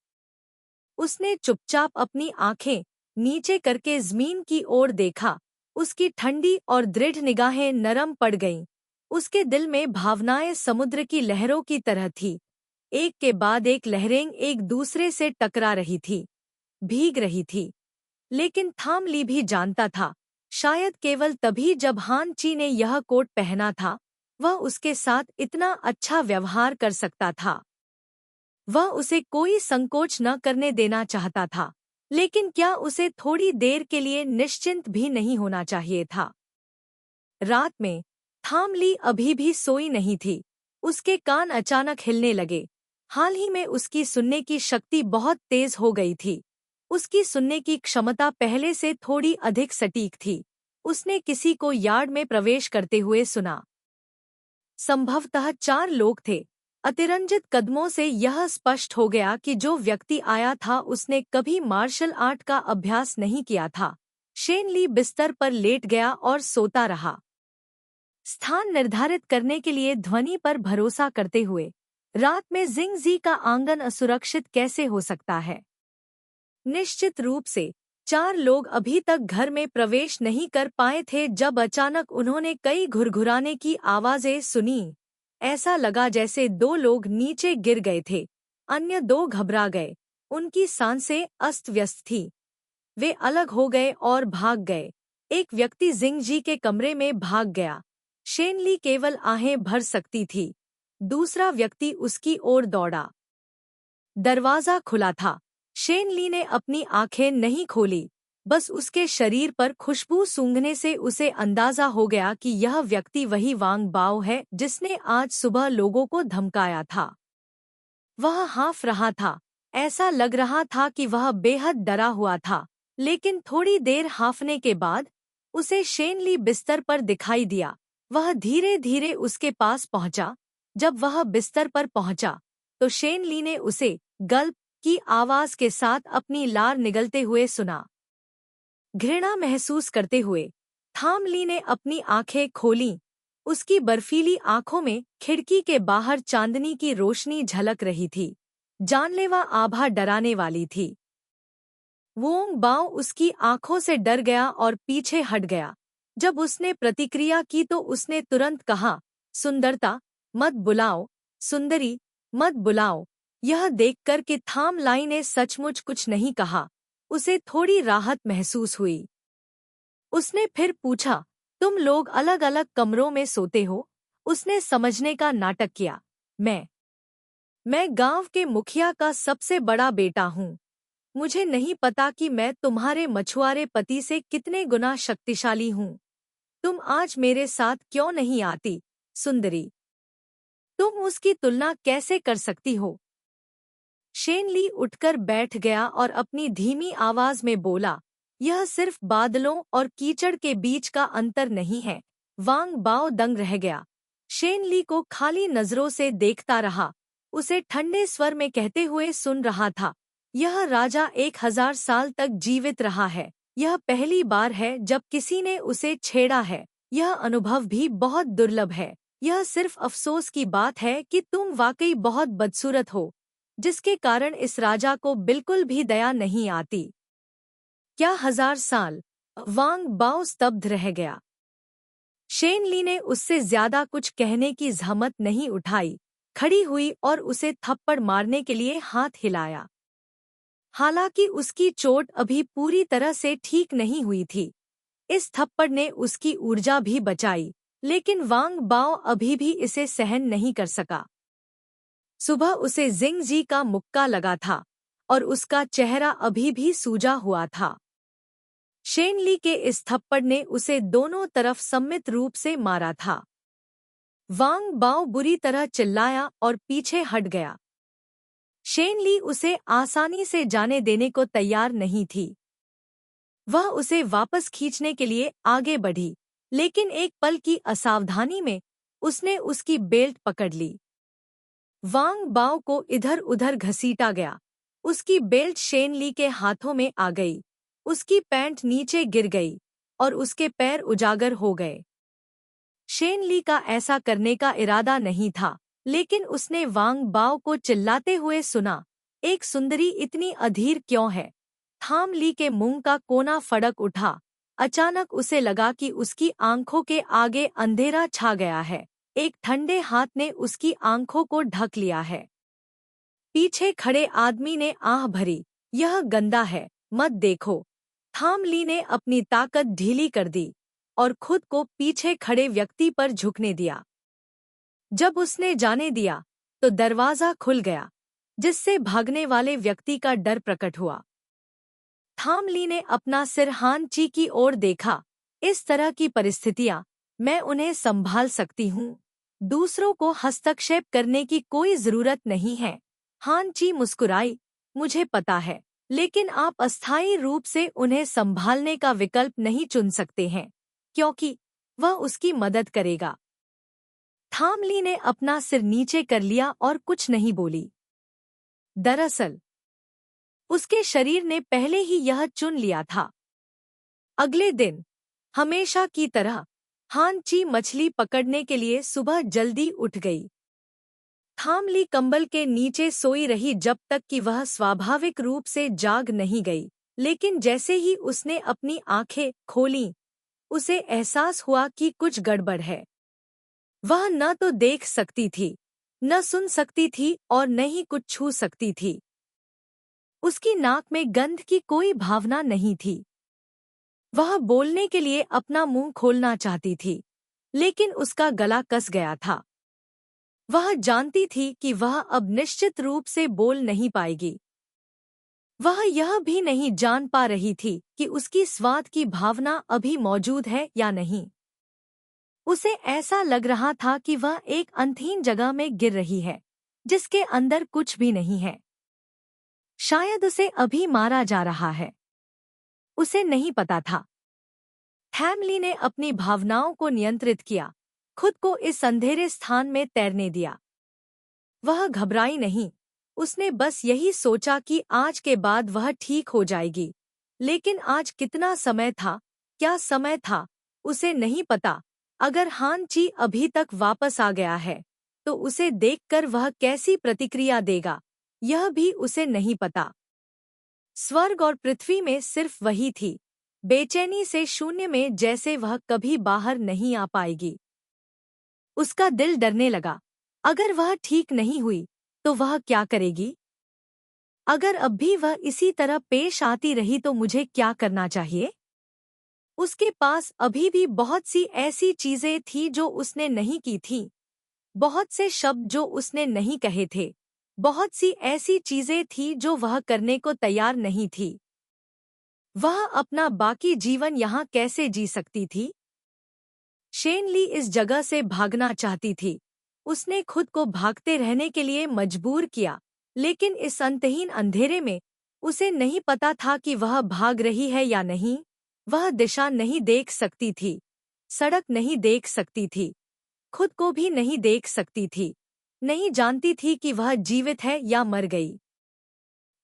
उसने चुपचाप अपनी आंखें नीचे करके जमीन की ओर देखा। उसकी ठंडी और दृढ़ निगाहें नरम पड़ गईं। उसके दिल में भावनाएं समुद्र की लहरों की तरह थी। एक के बाद एक लहरें एक दूसरे से टकरा रही थी, भीग रही थी। लेकिन थाम ली भी जानता था, शायद केवल तभी जब हान ची ने यह कोट पहना था, वह उसके साथ इतना अच्छा व्यवहार कर सकता था। वह उसे कोई संकोच न करने देना चाहता था, लेकिन क्या उसे थोड़ी देर के लिए निश्चिंत भी नहीं होना चाहिए था? रात में थामली अभी भी सोई नहीं थी। उसके कान अचानक हिलने लगे। हाल ही में उसकी सुनने की शक्ति बहुत तेज हो गई थी। उसकी सुनने की क्षमता पहले से थोड़ी अधिक सटीक थी। उसने किसी को यार्ड में प्रवेश करते हुए सुना। संभवतः 4 लोग थे। अतिरंजित कदमों से यह स्पष्ट हो गया कि जो व्यक्ति आया था उसने कभी मार्शल आर्ट का अभ्यास नहीं किया था। शेन ली बिस्तर पर लेट गया और सोता रहा, स्थान निर्धारित करने के लिए ध्वनि पर भरोसा करते हुए। रात में जिंगजी का आंगन असुरक्षित कैसे हो सकता है? निश्चित रूप से 4 लोग अभी तक घर में प्रवेश नहीं कर पाए थे जब अचानक उन्होंने कई घुरघुराने की आवाजें सुनी। ऐसा लगा जैसे 2 लोग नीचे गिर गए थे। अन्य 2 घबरा गए। उनकी सांसें अस्त व्यस्त थी। वे अलग हो गए और भाग गए। एक व्यक्ति जिंगजी के कमरे में भाग गया। शेनली केवल आहें भर सकती थी। दूसरा व्यक्ति उसकी ओर दौड़ा। दरवाजा खुला था। शेनली ने अपनी आंखें नहीं खोली। बस उसके शरीर पर खुशबू सूंघने से उसे अंदाजा हो गया कि यह व्यक्ति वही वांग बाओ है जिसने आज सुबह लोगों को धमकाया था। वह हाँफ रहा था। ऐसा लग रहा था कि वह बेहद डरा हुआ था। लेकिन थोड़ी देर हाँफने के बाद उसे शेनली बिस्तर पर दिखाई दिया। वह धीरे धीरे उसके पास पहुंचा। जब वह बिस्तर पर पहुंचा तो शेनली ने उसे गल्प की आवाज के साथ अपनी लार निगलते हुए सुना। घृणा महसूस करते हुए थामली ने अपनी आंखें खोलीं। उसकी बर्फीली आंखों में खिड़की के बाहर चांदनी की रोशनी झलक रही थी। जानलेवा आभा डराने वाली थी। वोंग बाओ उसकी आंखों से डर गया और पीछे हट गया। जब उसने प्रतिक्रिया की तो उसने तुरंत कहा, सुंदरता मत बुलाओ, सुंदरी मत बुलाओ। यह देखकर कि थामलाई ने सचमुच कुछ नहीं कहा, उसे थोड़ी राहत महसूस हुई। उसने फिर पूछा, तुम लोग अलग अलग कमरों में सोते हो? उसने समझने का नाटक किया। मैं गांव के मुखिया का सबसे बड़ा बेटा हूँ। मुझे नहीं पता कि मैं तुम्हारे मछुआरे पति से कितने गुना शक्तिशाली हूँ। तुम आज मेरे साथ क्यों नहीं आती, सुंदरी? तुम उसकी तुलना कैसे कर सकती हो? शेनली उठकर बैठ गया और अपनी धीमी आवाज में बोला, यह सिर्फ बादलों और कीचड़ के बीच का अंतर नहीं है। वांग बाओ दंग रह गया। शेनली को खाली नजरों से देखता रहा। उसे ठंडे स्वर में कहते हुए सुन रहा था, यह राजा 1000 साल तक जीवित रहा है। यह पहली बार है जब किसी ने उसे छेड़ा है। यह अनुभव भी बहुत दुर्लभ है। यह सिर्फ अफसोस की बात है कि तुम वाकई बहुत बदसूरत हो, जिसके कारण इस राजा को बिल्कुल भी दया नहीं आती। क्या 1000 साल? वांग बाओ स्तब्ध रह गया। शेनली ने उससे ज्यादा कुछ कहने की जहमत नहीं उठाई। खड़ी हुई और उसे थप्पड़ मारने के लिए हाथ हिलाया। हालांकि उसकी चोट अभी पूरी तरह से ठीक नहीं हुई थी। इस थप्पड़ ने उसकी ऊर्जा भी बचाई, लेकिन वांग बाओ अभी भी इसे सहन नहीं कर सका। सुबह उसे जिंगजी का मुक्का लगा था और उसका चेहरा अभी भी सूजा हुआ था। शेनली के इस थप्पड़ ने उसे दोनों तरफ सम्मिलित रूप से मारा था। वांग बाओ बुरी तरह चिल्लाया और पीछे हट गया। शेनली उसे आसानी से जाने देने को तैयार नहीं थी। वह उसे वापस खींचने के लिए आगे बढ़ी, लेकिन एक पल की असावधानी में उसने उसकी बेल्ट पकड़ ली। वांग बाओ को इधर उधर घसीटा गया। उसकी बेल्ट शेनली के हाथों में आ गई। उसकी पैंट नीचे गिर गई और उसके पैर उजागर हो गए। शेनली का ऐसा करने का इरादा नहीं था, लेकिन उसने वांग बाओ को चिल्लाते हुए सुना, एक सुंदरी इतनी अधीर क्यों है? थामली के मुंह का कोना फड़क उठा। अचानक उसे लगा कि उसकी आंखों के आगे अंधेरा छा गया है। एक ठंडे हाथ ने उसकी आंखों को ढक लिया है। पीछे खड़े आदमी ने आह भरी, यह गंदा है, मत देखो। थामली ने अपनी ताकत ढीली कर दी और खुद को पीछे खड़े व्यक्ति पर झुकने दिया। जब उसने जाने दिया तो दरवाजा खुल गया, जिससे भागने वाले व्यक्ति का डर प्रकट हुआ। थामली ने अपना सिर हान ची की ओर देखा। इस तरह की परिस्थितियां, मैं उन्हें संभाल सकती हूँ। दूसरों को हस्तक्षेप करने की कोई जरूरत नहीं है। हान ची मुस्कुराई, मुझे पता है, लेकिन आप अस्थायी रूप से उन्हें संभालने का विकल्प नहीं चुन सकते हैं, क्योंकि वह उसकी मदद करेगा। थामली ने अपना सिर नीचे कर लिया और कुछ नहीं बोली। दरअसल उसके शरीर ने पहले ही यह चुन लिया था। अगले दिन हमेशा की तरह हान ची मछली पकड़ने के लिए सुबह जल्दी उठ गई। थामली कंबल के नीचे सोई रही जब तक कि वह स्वाभाविक रूप से जाग नहीं गई, लेकिन जैसे ही उसने अपनी आंखें खोलीं, उसे एहसास हुआ कि कुछ गड़बड़ है। वह न तो देख सकती थी, न सुन सकती थी और न ही कुछ छू सकती थी। उसकी नाक में गंध की कोई भावना नहीं थी। वह बोलने के लिए अपना मुंह खोलना चाहती थी, लेकिन उसका गला कस गया था। वह जानती थी कि वह अब निश्चित रूप से बोल नहीं पाएगी। वह यह भी नहीं जान पा रही थी कि उसकी स्वाद की भावना अभी मौजूद है या नहीं। उसे ऐसा लग रहा था कि वह एक अंतहीन जगह में गिर रही है, जिसके अंदर कुछ भी नहीं है। शायद उसे अभी मारा जा रहा है। उसे नहीं पता था। थैमली ने अपनी भावनाओं को नियंत्रित किया, खुद को इस अंधेरे स्थान में तैरने दिया। वह घबराई नहीं। उसने बस यही सोचा कि आज के बाद वह ठीक हो जाएगी। लेकिन आज कितना समय था, क्या समय था, उसे नहीं पता। अगर हान ची अभी तक वापस आ गया है, तो उसे देखकर वह कैसी प्रतिक्रिया देगा, यह भी उसे नहीं पता। स्वर्ग और पृथ्वी में सिर्फ वही थी, बेचैनी से शून्य में, जैसे वह कभी बाहर नहीं आ पाएगी। उसका दिल डरने लगा। अगर वह ठीक नहीं हुई तो वह क्या करेगी? अगर अब भी वह इसी तरह पेश आती रही तो मुझे क्या करना चाहिए? उसके पास अभी भी बहुत सी ऐसी चीजें थी जो उसने नहीं की थी, बहुत से शब्द जो उसने नहीं कहे थे, बहुत सी ऐसी चीजें थी जो वह करने को तैयार नहीं थी। वह अपना बाकी जीवन यहाँ कैसे जी सकती थी? शेनली इस जगह से भागना चाहती थी। उसने खुद को भागते रहने के लिए मजबूर किया, लेकिन इस अंतहीन अंधेरे में उसे नहीं पता था कि वह भाग रही है या नहीं। वह दिशा नहीं देख सकती थी, सड़क नहीं देख सकती थी, खुद को भी नहीं देख सकती थी, नहीं जानती थी कि वह जीवित है या मर गई।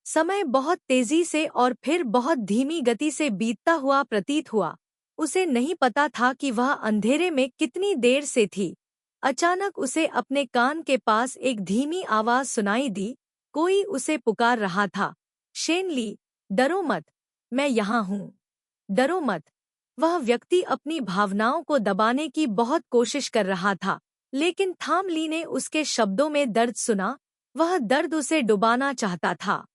समय बहुत तेजी से और फिर बहुत धीमी गति से बीतता हुआ प्रतीत हुआ। उसे नहीं पता था कि वह अंधेरे में कितनी देर से थी। अचानक उसे अपने कान के पास एक धीमी आवाज सुनाई दी। कोई उसे पुकार रहा था, शेनली, डरो मत, मैं यहाँ हूँ, डरो मत। वह व्यक्ति अपनी भावनाओं को दबाने की बहुत कोशिश कर रहा था, लेकिन थामली ने उसके शब्दों में दर्द सुना। वह दर्द उसे डुबाना चाहता था।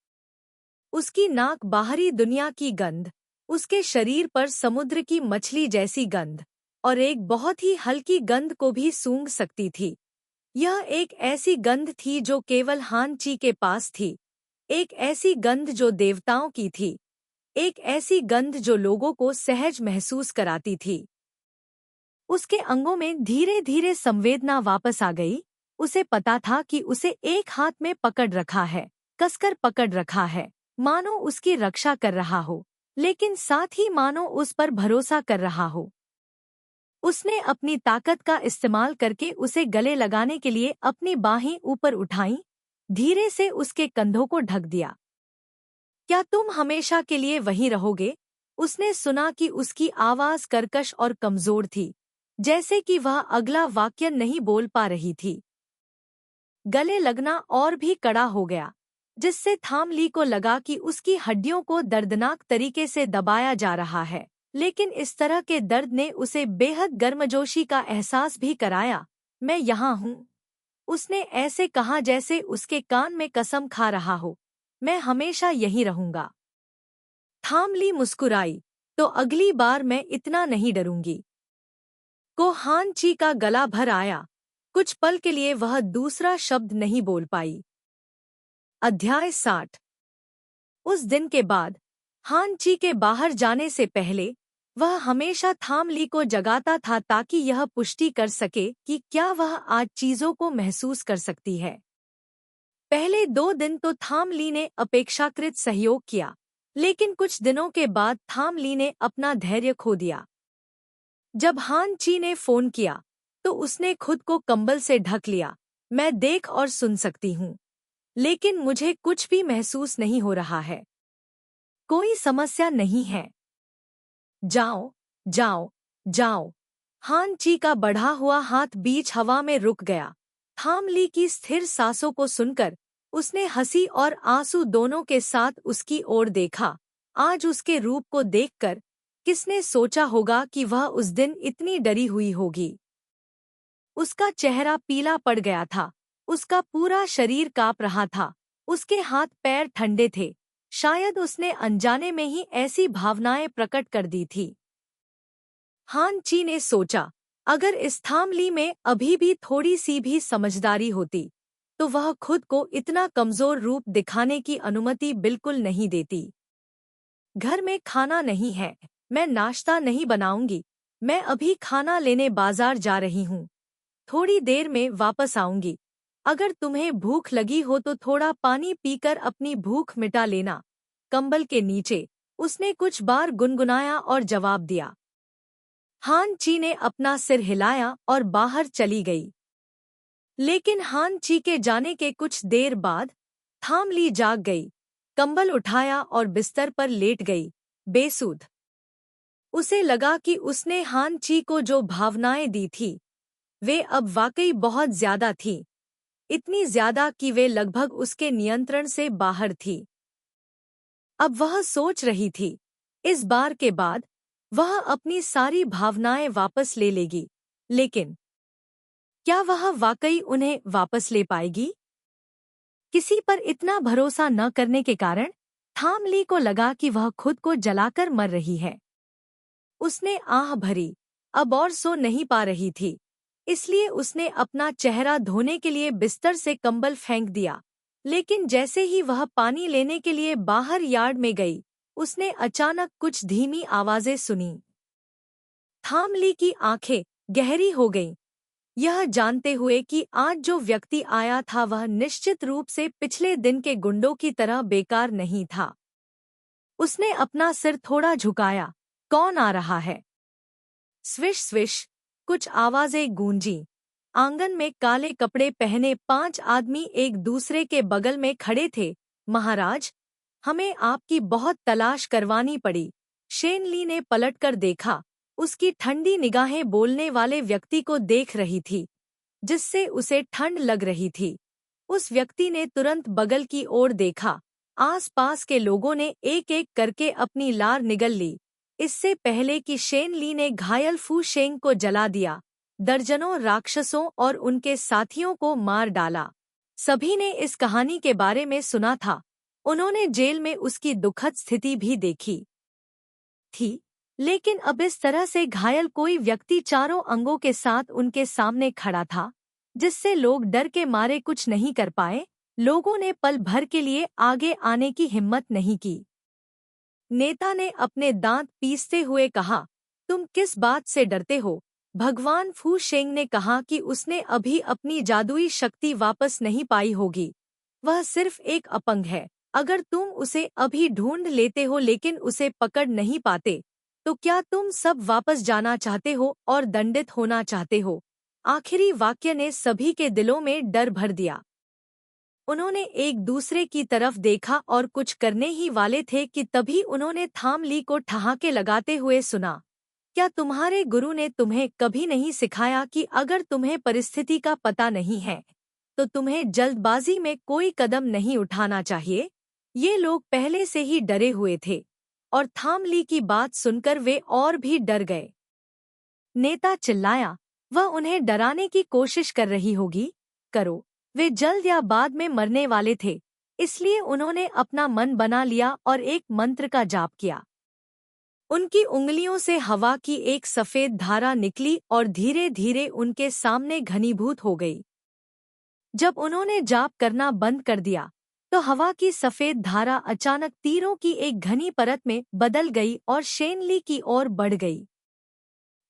उसकी नाक बाहरी दुनिया की गंध, उसके शरीर पर समुद्र की मछली जैसी गंध, और एक बहुत ही हल्की गंध को भी सूंघ सकती थी। यह एक ऐसी गंध थी जो केवल हान ची के पास थी, एक ऐसी गंध जो देवताओं की थी, एक ऐसी गंध जो लोगों को सहज महसूस कराती थी। उसके अंगों में धीरे धीरे संवेदना वापस आ गई। उसे पता था कि उसे एक हाथ में पकड़ रखा है, कसकर पकड़ रखा है, मानो उसकी रक्षा कर रहा हो, लेकिन साथ ही मानो उस पर भरोसा कर रहा हो। उसने अपनी ताकत का इस्तेमाल करके उसे गले लगाने के लिए अपनी बाहें ऊपर उठाईं, धीरे से उसके कंधों को ढक दिया। क्या तुम हमेशा के लिए वहीं रहोगे? उसने सुना कि उसकी आवाज कर्कश और कमजोर थी, जैसे कि वह अगला वाक्य नहीं बोल पा रही थी। गले लगना और भी कड़ा हो गया, जिससे थामली को लगा कि उसकी हड्डियों को दर्दनाक तरीके से दबाया जा रहा है, लेकिन इस तरह के दर्द ने उसे बेहद गर्मजोशी का एहसास भी कराया। मैं यहाँ हूँ, उसने ऐसे कहा जैसे उसके कान में कसम खा रहा हो, मैं हमेशा यहीं रहूंगा। थामली मुस्कुराई, तो अगली बार मैं इतना नहीं डरूंगी। को हान ची का गला भर आया। कुछ पल के लिए वह दूसरा शब्द नहीं बोल पाई। अध्याय 60। उस दिन के बाद हान ची के बाहर जाने से पहले वह हमेशा थाम ली को जगाता था ताकि यह पुष्टि कर सके कि क्या वह आज चीजों को महसूस कर सकती है। पहले 2 दिन तो थाम ली ने अपेक्षाकृत सहयोग किया, लेकिन कुछ दिनों के बाद थाम ली ने अपना धैर्य खो दिया। जब हान ची ने फोन किया तो उसने खुद को कंबल से ढक लिया। मैं देख और सुन सकती हूँ, लेकिन मुझे कुछ भी महसूस नहीं हो रहा है। कोई समस्या नहीं है। जाओ, जाओ, जाओ। हान ची का बढ़ा हुआ हाथ बीच हवा में रुक गया। थाम ली की स्थिर सांसों को सुनकर उसने हंसी और आंसू दोनों के साथ उसकी ओर देखा। आज उसके रूप को देखकर किसने सोचा होगा कि वह उस दिन इतनी डरी हुई होगी। उसका चेहरा पीला पड़ गया था, उसका पूरा शरीर कांप रहा था, उसके हाथ पैर ठंडे थे। शायद उसने अनजाने में ही ऐसी भावनाएं प्रकट कर दी थी। हान ची ने सोचा, अगर इस थाम ली में अभी भी थोड़ी सी भी समझदारी होती तो वह खुद को इतना कमजोर रूप दिखाने की अनुमति बिल्कुल नहीं देती। घर में खाना नहीं है, मैं नाश्ता नहीं बनाऊंगी। मैं अभी खाना लेने बाजार जा रही हूँ, थोड़ी देर में वापस आऊंगी। अगर तुम्हें भूख लगी हो तो थोड़ा पानी पीकर अपनी भूख मिटा लेना। कंबल के नीचे उसने कुछ बार गुनगुनाया और जवाब दिया। हान ची ने अपना सिर हिलाया और बाहर चली गई। लेकिन हान ची के जाने के कुछ देर बाद थाम ली जाग गई, कंबल उठाया और बिस्तर पर लेट गई, बेसुध। उसे लगा कि उसने हान ची को जो भावनाएं दी थी वे अब वाकई बहुत ज्यादा थीं, इतनी ज्यादा कि वे लगभग उसके नियंत्रण से बाहर थी। अब वह सोच रही थी, इस बार के बाद वह अपनी सारी भावनाएं वापस ले लेगी, लेकिन क्या वह वाकई उन्हें वापस ले पाएगी? किसी पर इतना भरोसा न करने के कारण थाम ली को लगा कि वह खुद को जलाकर मर रही है। उसने आह भरी, अब और सो नहीं पा रही थी, इसलिए उसने अपना चेहरा धोने के लिए बिस्तर से कंबल फेंक दिया। लेकिन जैसे ही वह पानी लेने के लिए बाहर यार्ड में गई, उसने अचानक कुछ धीमी आवाजें सुनी। थाम ली की आंखें गहरी हो गईं, यह जानते हुए कि आज जो व्यक्ति आया था वह निश्चित रूप से पिछले दिन के गुंडों की तरह बेकार नहीं था। उसने अपना सिर थोड़ा झुकाया। कौन आ रहा है? स्विश स्विश कुछ आवाजें गूंजी। आंगन में काले कपड़े पहने 5 आदमी एक दूसरे के बगल में खड़े थे। महाराज, हमें आपकी बहुत तलाश करवानी पड़ी। शेन ली ने पलटकर देखा। उसकी ठंडी निगाहें बोलने वाले व्यक्ति को देख रही थी, जिससे उसे ठंड लग रही थी। उस व्यक्ति ने तुरंत बगल की ओर देखा। आसपास के लोगों ने एक एक करके अपनी लार निगल ली, इससे पहले कि शेन ली ने घायल फू शेंग को जला दिया, दर्जनों राक्षसों और उनके साथियों को मार डाला। सभी ने इस कहानी के बारे में सुना था। उन्होंने जेल में उसकी दुखद स्थिति भी देखी थी, लेकिन अब इस तरह से घायल कोई व्यक्ति चारों अंगों के साथ उनके सामने खड़ा था, जिससे लोग डर के मारे कुछ नहीं कर पाए। लोगों ने पल भर के लिए आगे आने की हिम्मत नहीं की। नेता ने अपने दांत पीसते हुए कहा, तुम किस बात से डरते हो? भगवान फू शेंग ने कहा कि उसने अभी अपनी जादुई शक्ति वापस नहीं पाई होगी। वह सिर्फ एक अपंग है। अगर तुम उसे अभी ढूंढ लेते हो लेकिन उसे पकड़ नहीं पाते, तो क्या तुम सब वापस जाना चाहते हो और दंडित होना चाहते हो? आखिरी वाक्य ने सभी के दिलों में डर भर दिया। उन्होंने एक दूसरे की तरफ देखा और कुछ करने ही वाले थे कि तभी उन्होंने थाम ली को ठहाके लगाते हुए सुना। क्या तुम्हारे गुरु ने तुम्हें कभी नहीं सिखाया कि अगर तुम्हें परिस्थिति का पता नहीं है तो तुम्हें जल्दबाजी में कोई कदम नहीं उठाना चाहिए? ये लोग पहले से ही डरे हुए थे और थाम ली की बात सुनकर वे और भी डर गए। नेता चिल्लाया, वह उन्हें डराने की कोशिश कर रही होगी। करो, वे जल्द या बाद में मरने वाले थे, इसलिए उन्होंने अपना मन बना लिया और एक मंत्र का जाप किया। उनकी उंगलियों से हवा की एक सफेद धारा निकली और धीरे धीरे उनके सामने घनीभूत हो गई। जब उन्होंने जाप करना बंद कर दिया तो हवा की सफेद धारा अचानक तीरों की एक घनी परत में बदल गई और शेनली की ओर बढ़ गई।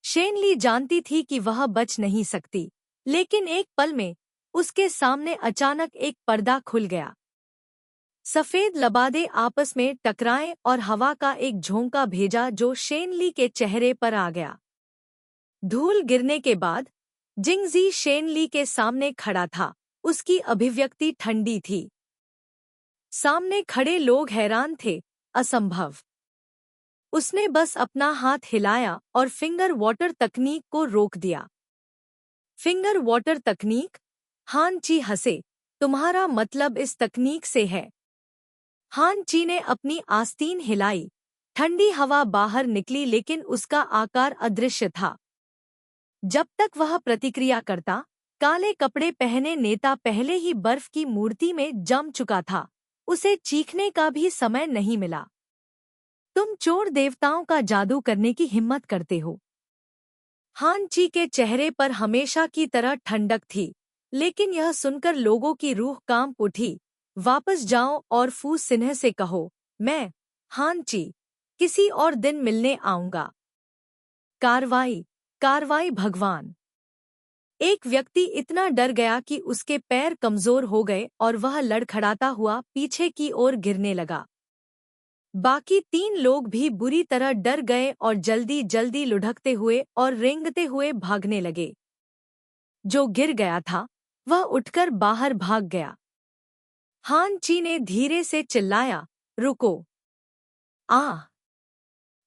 शेनली जानती थी कि वह बच नहीं सकती, लेकिन एक पल में उसके सामने अचानक एक पर्दा खुल गया। सफेद लबादे आपस में टकराए और हवा का एक झोंका भेजा जो शेनली के चेहरे पर आ गया। धूल गिरने के बाद जिंगजी शेनली के सामने खड़ा था। उसकी अभिव्यक्ति ठंडी थी। सामने खड़े लोग हैरान थे। असंभव। उसने बस अपना हाथ हिलाया और फिंगर वाटर तकनीक को रोक दिया। फिंगर वाटर तकनीक? हान ची हंसे। तुम्हारा मतलब इस तकनीक से है? हान ची ने अपनी आस्तीन हिलाई। ठंडी हवा बाहर निकली लेकिन उसका आकार अदृश्य था। जब तक वह प्रतिक्रिया करता, काले कपड़े पहने नेता पहले ही बर्फ की मूर्ति में जम चुका था। उसे चीखने का भी समय नहीं मिला। तुम चोर देवताओं का जादू करने की हिम्मत करते हो। हान ची के चेहरे पर हमेशा की तरह ठंडक थी, लेकिन यह सुनकर लोगों की रूह कांप उठी। वापस जाओ और फू सिन्ह से कहो, मैं हान ची किसी और दिन मिलने आऊंगा। कार्रवाई, कार्रवाई भगवान। एक व्यक्ति इतना डर गया कि उसके पैर कमजोर हो गए और वह लड़खड़ाता हुआ पीछे की ओर गिरने लगा। बाकी 3 लोग भी बुरी तरह डर गए और जल्दी जल्दी लुढ़कते हुए और रेंगते हुए भागने लगे। जो गिर गया था वह उठकर बाहर भाग गया। हान ची ने धीरे से चिल्लाया, रुको। आह!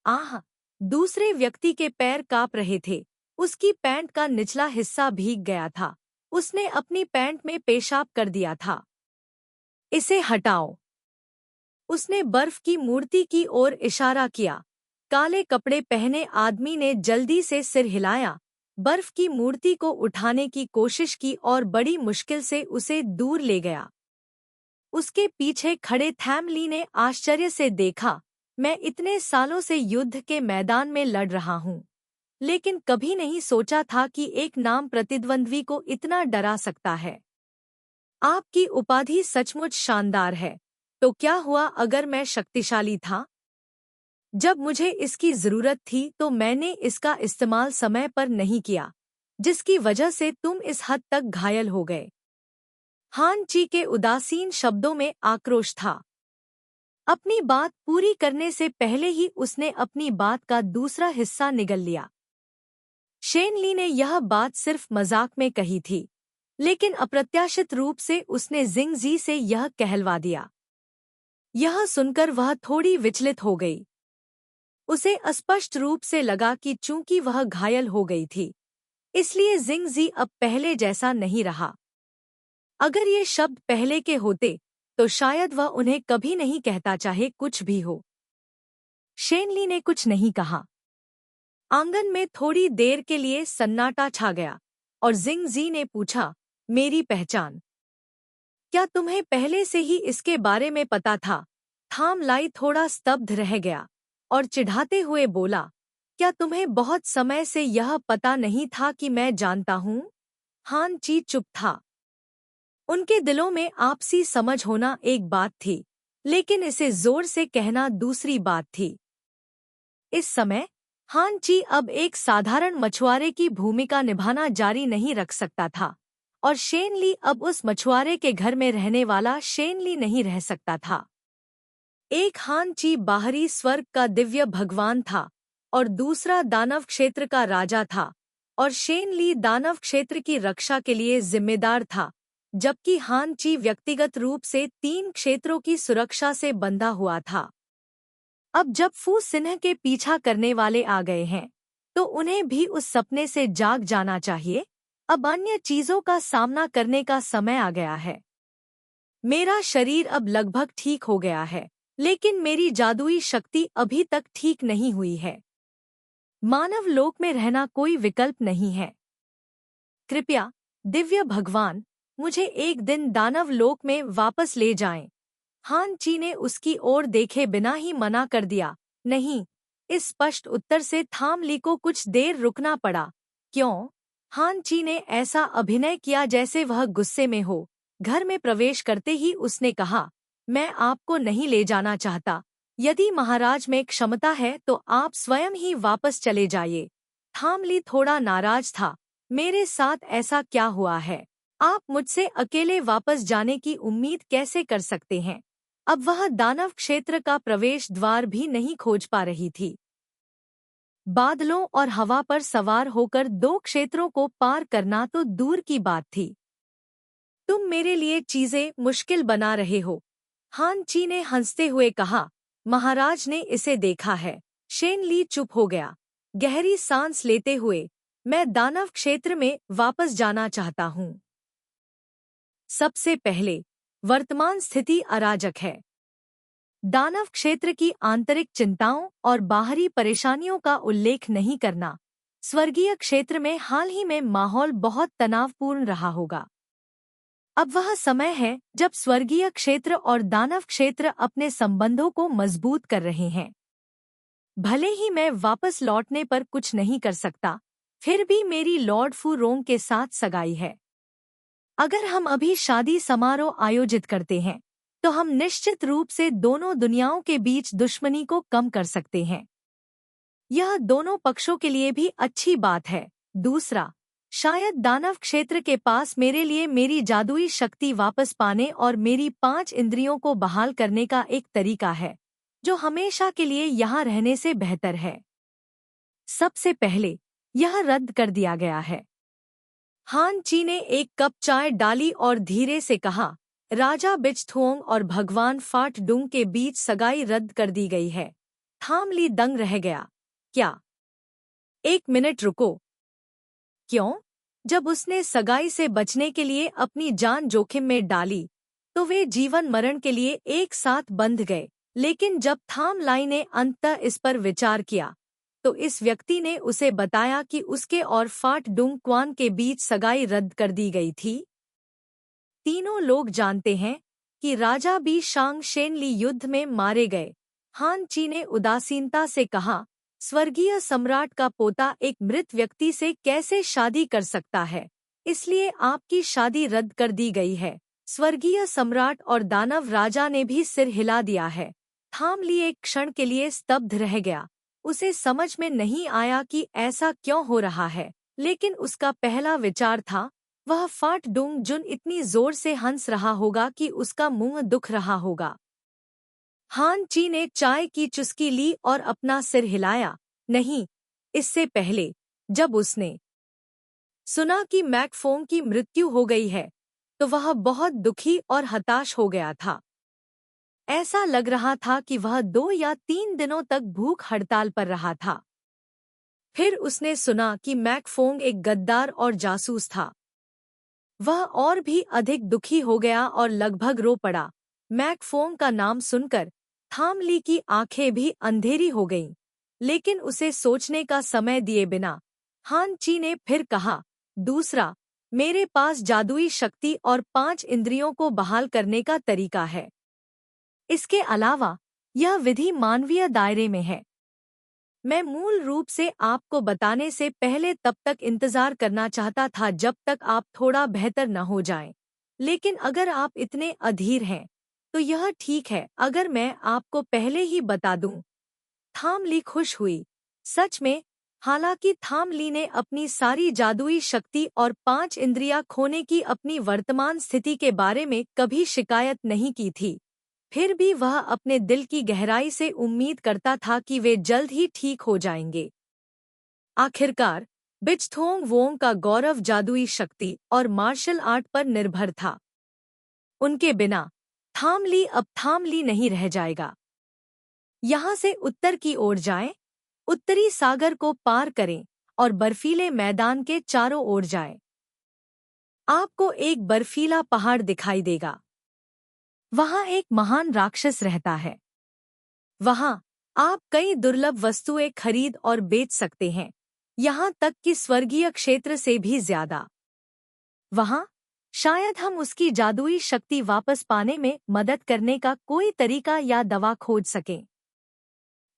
आह! दूसरे व्यक्ति के पैर कांप रहे थे। उसकी पैंट का निचला हिस्सा भीग गया था। उसने अपनी पैंट में पेशाब कर दिया था। इसे हटाओ। उसने बर्फ की मूर्ति की ओर इशारा किया। काले कपड़े पहने आदमी ने जल्दी से सिर हिलाया, बर्फ की मूर्ति को उठाने की कोशिश की और बड़ी मुश्किल से उसे दूर ले गया। उसके पीछे खड़े थैमली ने आश्चर्य से देखा। मैं इतने सालों से युद्ध के मैदान में लड़ रहा हूँ, लेकिन कभी नहीं सोचा था कि एक नाम प्रतिद्वंद्वी को इतना डरा सकता है। आपकी उपाधि सचमुच शानदार है। तो क्या हुआ अगर मैं शक्तिशाली था? जब मुझे इसकी जरूरत थी तो मैंने इसका इस्तेमाल समय पर नहीं किया, जिसकी वजह से तुम इस हद तक घायल हो गए। हान ची के उदासीन शब्दों में आक्रोश था। अपनी बात पूरी करने से पहले ही उसने अपनी बात का दूसरा हिस्सा निगल लिया। शेनली ने यह बात सिर्फ मजाक में कही थी, लेकिन अप्रत्याशित रूप से उसने जिंगजी से यह कहलवा दिया। यह सुनकर वह थोड़ी विचलित हो गई। उसे स्पष्ट रूप से लगा कि चूंकि वह घायल हो गई थी, इसलिए जिंगजी अब पहले जैसा नहीं रहा। अगर ये शब्द पहले के होते तो शायद वह उन्हें कभी नहीं कहता, चाहे कुछ भी हो। शेनली ने कुछ नहीं कहा। आंगन में थोड़ी देर के लिए सन्नाटा छा गया और जिंगजी ने पूछा, मेरी पहचान? क्या तुम्हें पहले से ही इसके बारे में पता था? थाम लाई थोड़ा स्तब्ध रह गया और चिढ़ाते हुए बोला, क्या तुम्हें बहुत समय से यह पता नहीं था कि मैं जानता हूँ? हान ची चुप था। उनके दिलों में आपसी समझ होना एक बात थी, लेकिन इसे जोर से कहना दूसरी बात थी। इस समय हान ची अब एक साधारण मछुआरे की भूमिका निभाना जारी नहीं रख सकता था, और शेनली अब उस मछुआरे के घर में रहने वाला शेनली नहीं रह सकता था। एक हान ची बाहरी स्वर्ग का दिव्य भगवान था और दूसरा दानव क्षेत्र का राजा था, और शेनली दानव क्षेत्र की रक्षा के लिए जिम्मेदार था, जबकि हान ची व्यक्तिगत रूप से 3 क्षेत्रों की सुरक्षा से बंधा हुआ था। अब जब फू सिन्ह के पीछा करने वाले आ गए हैं, तो उन्हें भी उस सपने से जाग जाना चाहिए। अब अन्य चीजों का सामना करने का समय आ गया है। मेरा शरीर अब लगभग ठीक हो गया है, लेकिन मेरी जादुई शक्ति अभी तक ठीक नहीं हुई है। मानव लोक में रहना कोई विकल्प नहीं है। कृपया दिव्य भगवान, मुझे एक दिन दानव लोक में वापस ले जाएं। हान ची ने उसकी ओर देखे बिना ही मना कर दिया, नहीं, इस स्पष्ट उत्तर से थामली को कुछ देर रुकना पड़ा। क्यों? हान ची ने ऐसा अभिनय किया जैसे वह गुस्से में हो। घर में प्रवेश करते ही उसने कहा, मैं आपको नहीं ले जाना चाहता। यदि महाराज में क्षमता है तो आप स्वयं ही वापस चले जाइए। थामली थोड़ा नाराज था। मेरे साथ ऐसा क्या हुआ है? आप मुझसे अकेले वापस जाने की उम्मीद कैसे कर सकते हैं? अब वह दानव क्षेत्र का प्रवेश द्वार भी नहीं खोज पा रही थी। बादलों और हवा पर सवार होकर 2 क्षेत्रों को पार करना तो दूर की बात थी। तुम मेरे लिए चीजें मुश्किल बना रहे हो, हान ची ने हंसते हुए कहा। महाराज ने इसे देखा है। शेन ली चुप हो गया। गहरी सांस लेते हुए, मैं दानव क्षेत्र में वापस जाना चाहता हूँ। सबसे पहले, वर्तमान स्थिति अराजक है। दानव क्षेत्र की आंतरिक चिंताओं और बाहरी परेशानियों का उल्लेख नहीं करना। स्वर्गीय क्षेत्र में हाल ही में माहौल बहुत तनावपूर्ण रहा होगा। अब वह समय है जब स्वर्गीय क्षेत्र और दानव क्षेत्र अपने संबंधों को मजबूत कर रहे हैं। भले ही मैं वापस लौटने पर कुछ नहीं कर सकता, फिर भी मेरी लॉर्ड फू रोंग के साथ सगाई है। अगर हम अभी शादी समारोह आयोजित करते हैं तो हम निश्चित रूप से दोनों दुनियाओं के बीच दुश्मनी को कम कर सकते हैं। यह दोनों पक्षों के लिए भी अच्छी बात है। दूसरा, शायद दानव क्षेत्र के पास मेरे लिए मेरी जादुई शक्ति वापस पाने और मेरी 5 इंद्रियों को बहाल करने का एक तरीका है, जो हमेशा के लिए यहाँ रहने से बेहतर है। सबसे पहले, यह रद्द कर दिया गया है। हान ची ने एक कप चाय डाली और धीरे से कहा, राजा बिचथुओंग और भगवान फाट डुंग के बीच सगाई रद्द कर दी गई है। थामली दंग रह गया। क्या? 1 मिनट रुको। क्यों? जब उसने सगाई से बचने के लिए अपनी जान जोखिम में डाली तो वे जीवन मरण के लिए एक साथ बंध गए। लेकिन जब थाम लाई ने अंततः इस पर विचार किया तो इस व्यक्ति ने उसे बताया कि उसके और फाट डुंग क्वान के बीच सगाई रद्द कर दी गई थी। तीनों लोग जानते हैं कि राजा बी शांग शेनली युद्ध में मारे गए। हान ची ने उदासीनता से कहा, स्वर्गीय सम्राट का पोता एक मृत व्यक्ति से कैसे शादी कर सकता है? इसलिए आपकी शादी रद्द कर दी गई है। स्वर्गीय सम्राट और दानव राजा ने भी सिर हिला दिया है। थामली एक क्षण के लिए स्तब्ध रह गया। उसे समझ में नहीं आया कि ऐसा क्यों हो रहा है, लेकिन उसका पहला विचार था, वह फाट डुंग जुन इतनी जोर से हंस रहा होगा कि उसका मुंह दुख रहा होगा। हान ची ने चाय की चुस्की ली और अपना सिर हिलाया। नहीं, इससे पहले, जब उसने सुना कि मैकफोंग की मृत्यु हो गई है, तो वह बहुत दुखी और हताश हो गया था। ऐसा लग रहा था कि वह 2 या 3 दिनों तक भूख हड़ताल पर रहा था। फिर उसने सुना कि मैकफोंग एक गद्दार और जासूस था। वह और भी अधिक दुखी हो गया और लगभग रो पड़ा। मैकफोंग का नाम सुनकर थामली की आंखें भी अंधेरी हो गईं, लेकिन उसे सोचने का समय दिए बिना हान ची ने फिर कहा, दूसरा, मेरे पास जादुई शक्ति और 5 इंद्रियों को बहाल करने का तरीका है। इसके अलावा यह विधि मानवीय दायरे में है। मैं मूल रूप से आपको बताने से पहले तब तक इंतजार करना चाहता था जब तक आप थोड़ा बेहतर न हो जाएं। लेकिन अगर आप इतने अधीर हैं तो यह ठीक है अगर मैं आपको पहले ही बता दूं। थामली खुश हुई। सच में, हालांकि थामली ने अपनी सारी जादुई शक्ति और 5 इंद्रियां खोने की अपनी वर्तमान स्थिति के बारे में कभी शिकायत नहीं की थी, फिर भी वह अपने दिल की गहराई से उम्मीद करता था कि वे जल्द ही ठीक हो जाएंगे। आखिरकार, बिचथोंग वोंग का गौरव जादुई शक्ति और मार्शल आर्ट पर निर्भर था। उनके बिना थामली अब थामली नहीं रह जाएगा। यहाँ से उत्तर की ओर जाएं, उत्तरी सागर को पार करें और बर्फीले मैदान के चारों ओर जाएं। आपको एक बर्फीला पहाड़ दिखाई देगा। वहाँ एक महान राक्षस रहता है। वहाँ आप कई दुर्लभ वस्तुएं खरीद और बेच सकते हैं, यहाँ तक कि स्वर्गीय क्षेत्र से भी ज्यादा। वहाँ शायद हम उसकी जादुई शक्ति वापस पाने में मदद करने का कोई तरीका या दवा खोज सकें।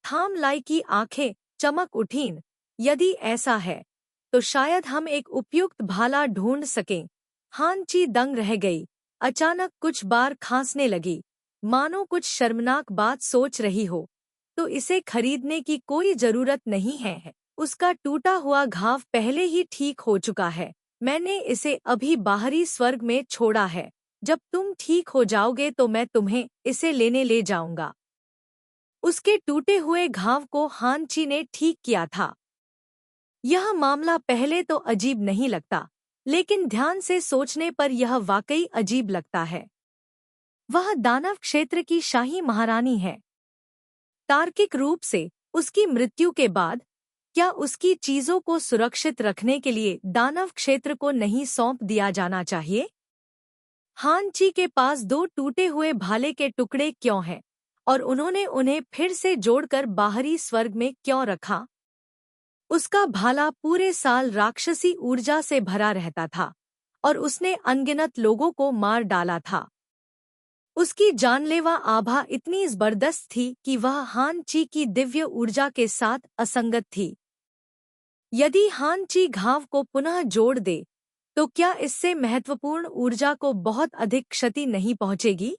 थाम लाई की आंखें चमक उठीं। यदि ऐसा है तो शायद हम एक उपयुक्त भाला ढूंढ सकें। हान ची दंग रह गई। अचानक कुछ बार खांसने लगी, मानो कुछ शर्मनाक बात सोच रही हो। तो इसे खरीदने की कोई जरूरत नहीं है। उसका टूटा हुआ घाव पहले ही ठीक हो चुका है। मैंने इसे अभी बाहरी स्वर्ग में छोड़ा है। जब तुम ठीक हो जाओगे तो मैं तुम्हें इसे लेने ले जाऊंगा। उसके टूटे हुए घाव को हान ची ने ठीक किया था। यह मामला पहले तो अजीब नहीं लगता, लेकिन ध्यान से सोचने पर यह वाकई अजीब लगता है। वह दानव क्षेत्र की शाही महारानी है। तार्किक रूप से उसकी मृत्यु के बाद क्या उसकी चीजों को सुरक्षित रखने के लिए दानव क्षेत्र को नहीं सौंप दिया जाना चाहिए? हान ची के पास 2 टूटे हुए भाले के टुकड़े क्यों हैं और उन्होंने उन्हें फिर से जोड़कर बाहरी स्वर्ग में क्यों रखा? उसका भाला पूरे साल राक्षसी ऊर्जा से भरा रहता था और उसने अनगिनत लोगों को मार डाला था। उसकी जानलेवा आभा इतनी जबरदस्त थी कि वह हान ची की दिव्य ऊर्जा के साथ असंगत थी। यदि हान ची घाव को पुनः जोड़ दे तो क्या इससे महत्वपूर्ण ऊर्जा को बहुत अधिक क्षति नहीं पहुंचेगी?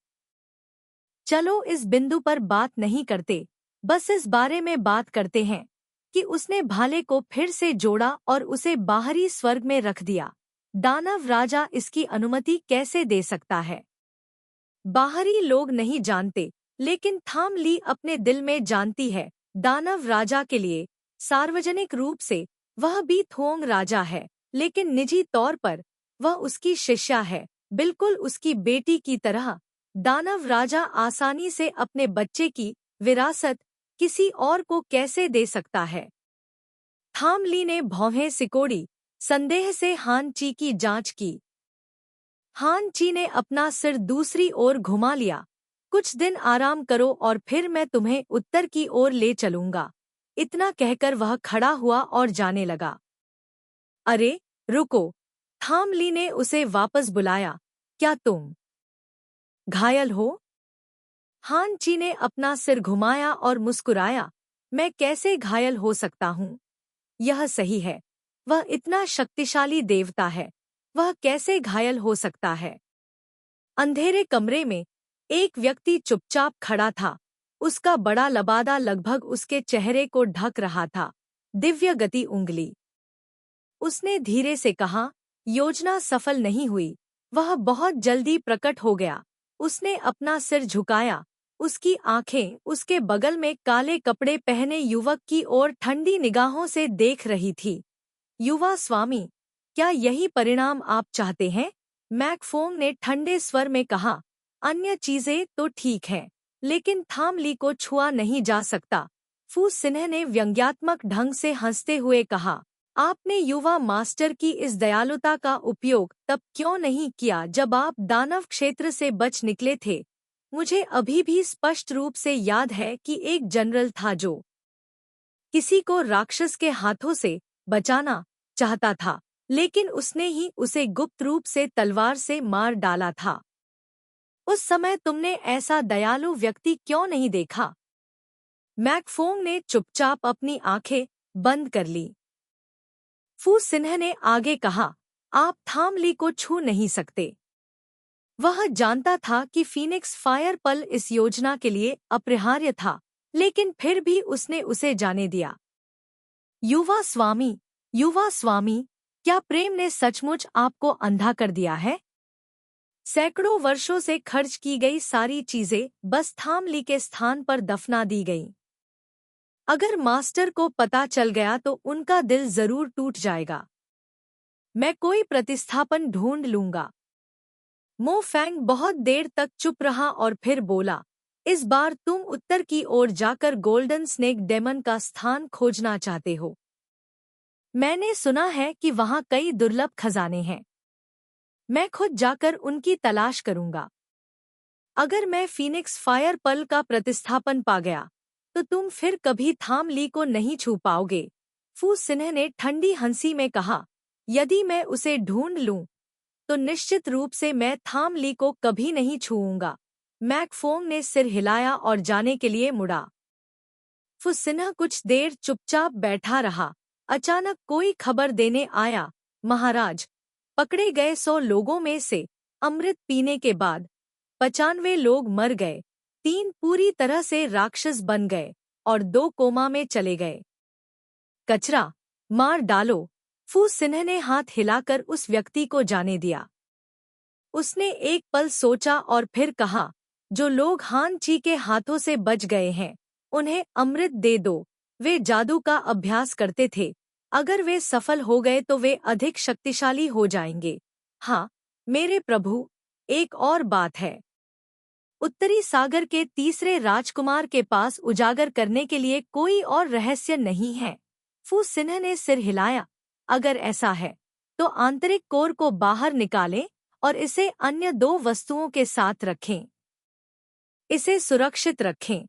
चलो इस बिंदु पर बात नहीं करते, बस इस बारे में बात करते हैं कि उसने भाले को फिर से जोड़ा और उसे बाहरी स्वर्ग में रख दिया। दानव राजा इसकी अनुमति कैसे दे सकता है? बाहरी लोग नहीं जानते, लेकिन थाम ली अपने दिल में जानती है। दानव राजा के लिए सार्वजनिक रूप से वह भी थोंग राजा है, लेकिन निजी तौर पर वह उसकी शिष्या है, बिल्कुल उसकी बेटी की तरह। दानव राजा आसानी से अपने बच्चे की विरासत किसी और को कैसे दे सकता है? थाम ली ने भौहें सिकोड़ी, संदेह से हान ची की जांच की। हान ची ने अपना सिर दूसरी ओर घुमा लिया। कुछ दिन आराम करो और फिर मैं तुम्हें उत्तर की ओर ले चलूंगा। इतना कहकर वह खड़ा हुआ और जाने लगा। अरे रुको! थाम ली ने उसे वापस बुलाया। क्या तुम घायल हो? हान ची ने अपना सिर घुमाया और मुस्कुराया। मैं कैसे घायल हो सकता हूँ? यह सही है, वह इतना शक्तिशाली देवता है, वह कैसे घायल हो सकता है? अंधेरे कमरे में एक व्यक्ति चुपचाप खड़ा था। उसका बड़ा लबादा लगभग उसके चेहरे को ढक रहा था। दिव्य गति उंगली। उसने धीरे से कहा, योजना सफल नहीं हुई। वह बहुत जल्दी प्रकट हो गया। उसने अपना सिर झुकाया। उसकी आंखें उसके बगल में काले कपड़े पहने युवक की ओर ठंडी निगाहों से देख रही थी। युवा स्वामी, क्या यही परिणाम आप चाहते हैं? मैकफोंग ने ठंडे स्वर में कहा। अन्य चीजें तो ठीक हैं, लेकिन थाम ली को छुआ नहीं जा सकता। फू सिन्ह ने व्यंग्यात्मक ढंग से हंसते हुए कहा, आपने युवा मास्टर की इस दयालुता का उपयोग तब क्यों नहीं किया जब आप दानव क्षेत्र से बच निकले थे? मुझे अभी भी स्पष्ट रूप से याद है कि एक जनरल था जो किसी को राक्षस के हाथों से बचाना चाहता था, लेकिन उसने ही उसे गुप्त रूप से तलवार से मार डाला था। उस समय तुमने ऐसा दयालु व्यक्ति क्यों नहीं देखा? मैकफोंग ने चुपचाप अपनी आंखें बंद कर ली। फू सिन्ह ने आगे कहा, आप थाम ली को छू नहीं सकते। वह जानता था कि फीनिक्स फायर पल इस योजना के लिए अपरिहार्य था, लेकिन फिर भी उसने उसे जाने दिया। युवा स्वामी, क्या प्रेम ने सचमुच आपको अंधा कर दिया है? सैकड़ों वर्षों से खर्च की गई सारी चीजें बस थाम ली के स्थान पर दफना दी गईं। अगर मास्टर को पता चल गया तो उनका दिल जरूर टूट जाएगा। मैं कोई प्रतिस्थापन ढूंढ लूंगा। मो फैंग बहुत देर तक चुप रहा और फिर बोला, इस बार तुम उत्तर की ओर जाकर गोल्डन स्नेक डेमन का स्थान खोजना चाहते हो। मैंने सुना है कि वहां कई दुर्लभ खजाने हैं। मैं खुद जाकर उनकी तलाश करूंगा। अगर मैं फीनिक्स फायर पल का प्रतिस्थापन पा गया तो तुम फिर कभी थाम ली को नहीं छू पाओगे। फू सिन्ह ने ठंडी हंसी में कहा, यदि मैं उसे ढूंढ लूं तो निश्चित रूप से मैं थाम ली को कभी नहीं छूऊंगा। मैकफोंग ने सिर हिलाया और जाने के लिए मुड़ा। फुसिन्हा कुछ देर चुपचाप बैठा रहा। अचानक कोई खबर देने आया, महाराज, पकड़े गए 100 लोगों में से अमृत पीने के बाद 95 लोग मर गए, 3 पूरी तरह से राक्षस बन गए और 2 कोमा में चले गए। कचरा, मार डालो। फुसिन्हा ने हाथ हिलाकर उस व्यक्ति को जाने दिया। उसने एक पल सोचा और फिर कहा, जो लोग हान ची के हाथों से बच गए हैं, उन्हें अमृत दे दो। वे जादू का अभ्यास करते थे। अगर वे सफल हो गए तो वे अधिक शक्तिशाली हो जाएंगे। हाँ, मेरे प्रभु, एक और बात है। उत्तरी सागर के तीसरे राजकुमार के पास उजागर करने के लिए कोई और रहस्य नहीं है। फुसिन्हा ने सिर हिलाया। अगर ऐसा है, तो आंतरिक कोर को बाहर निकालें और इसे अन्य 2 वस्तुओं के साथ रखें। इसे सुरक्षित रखें।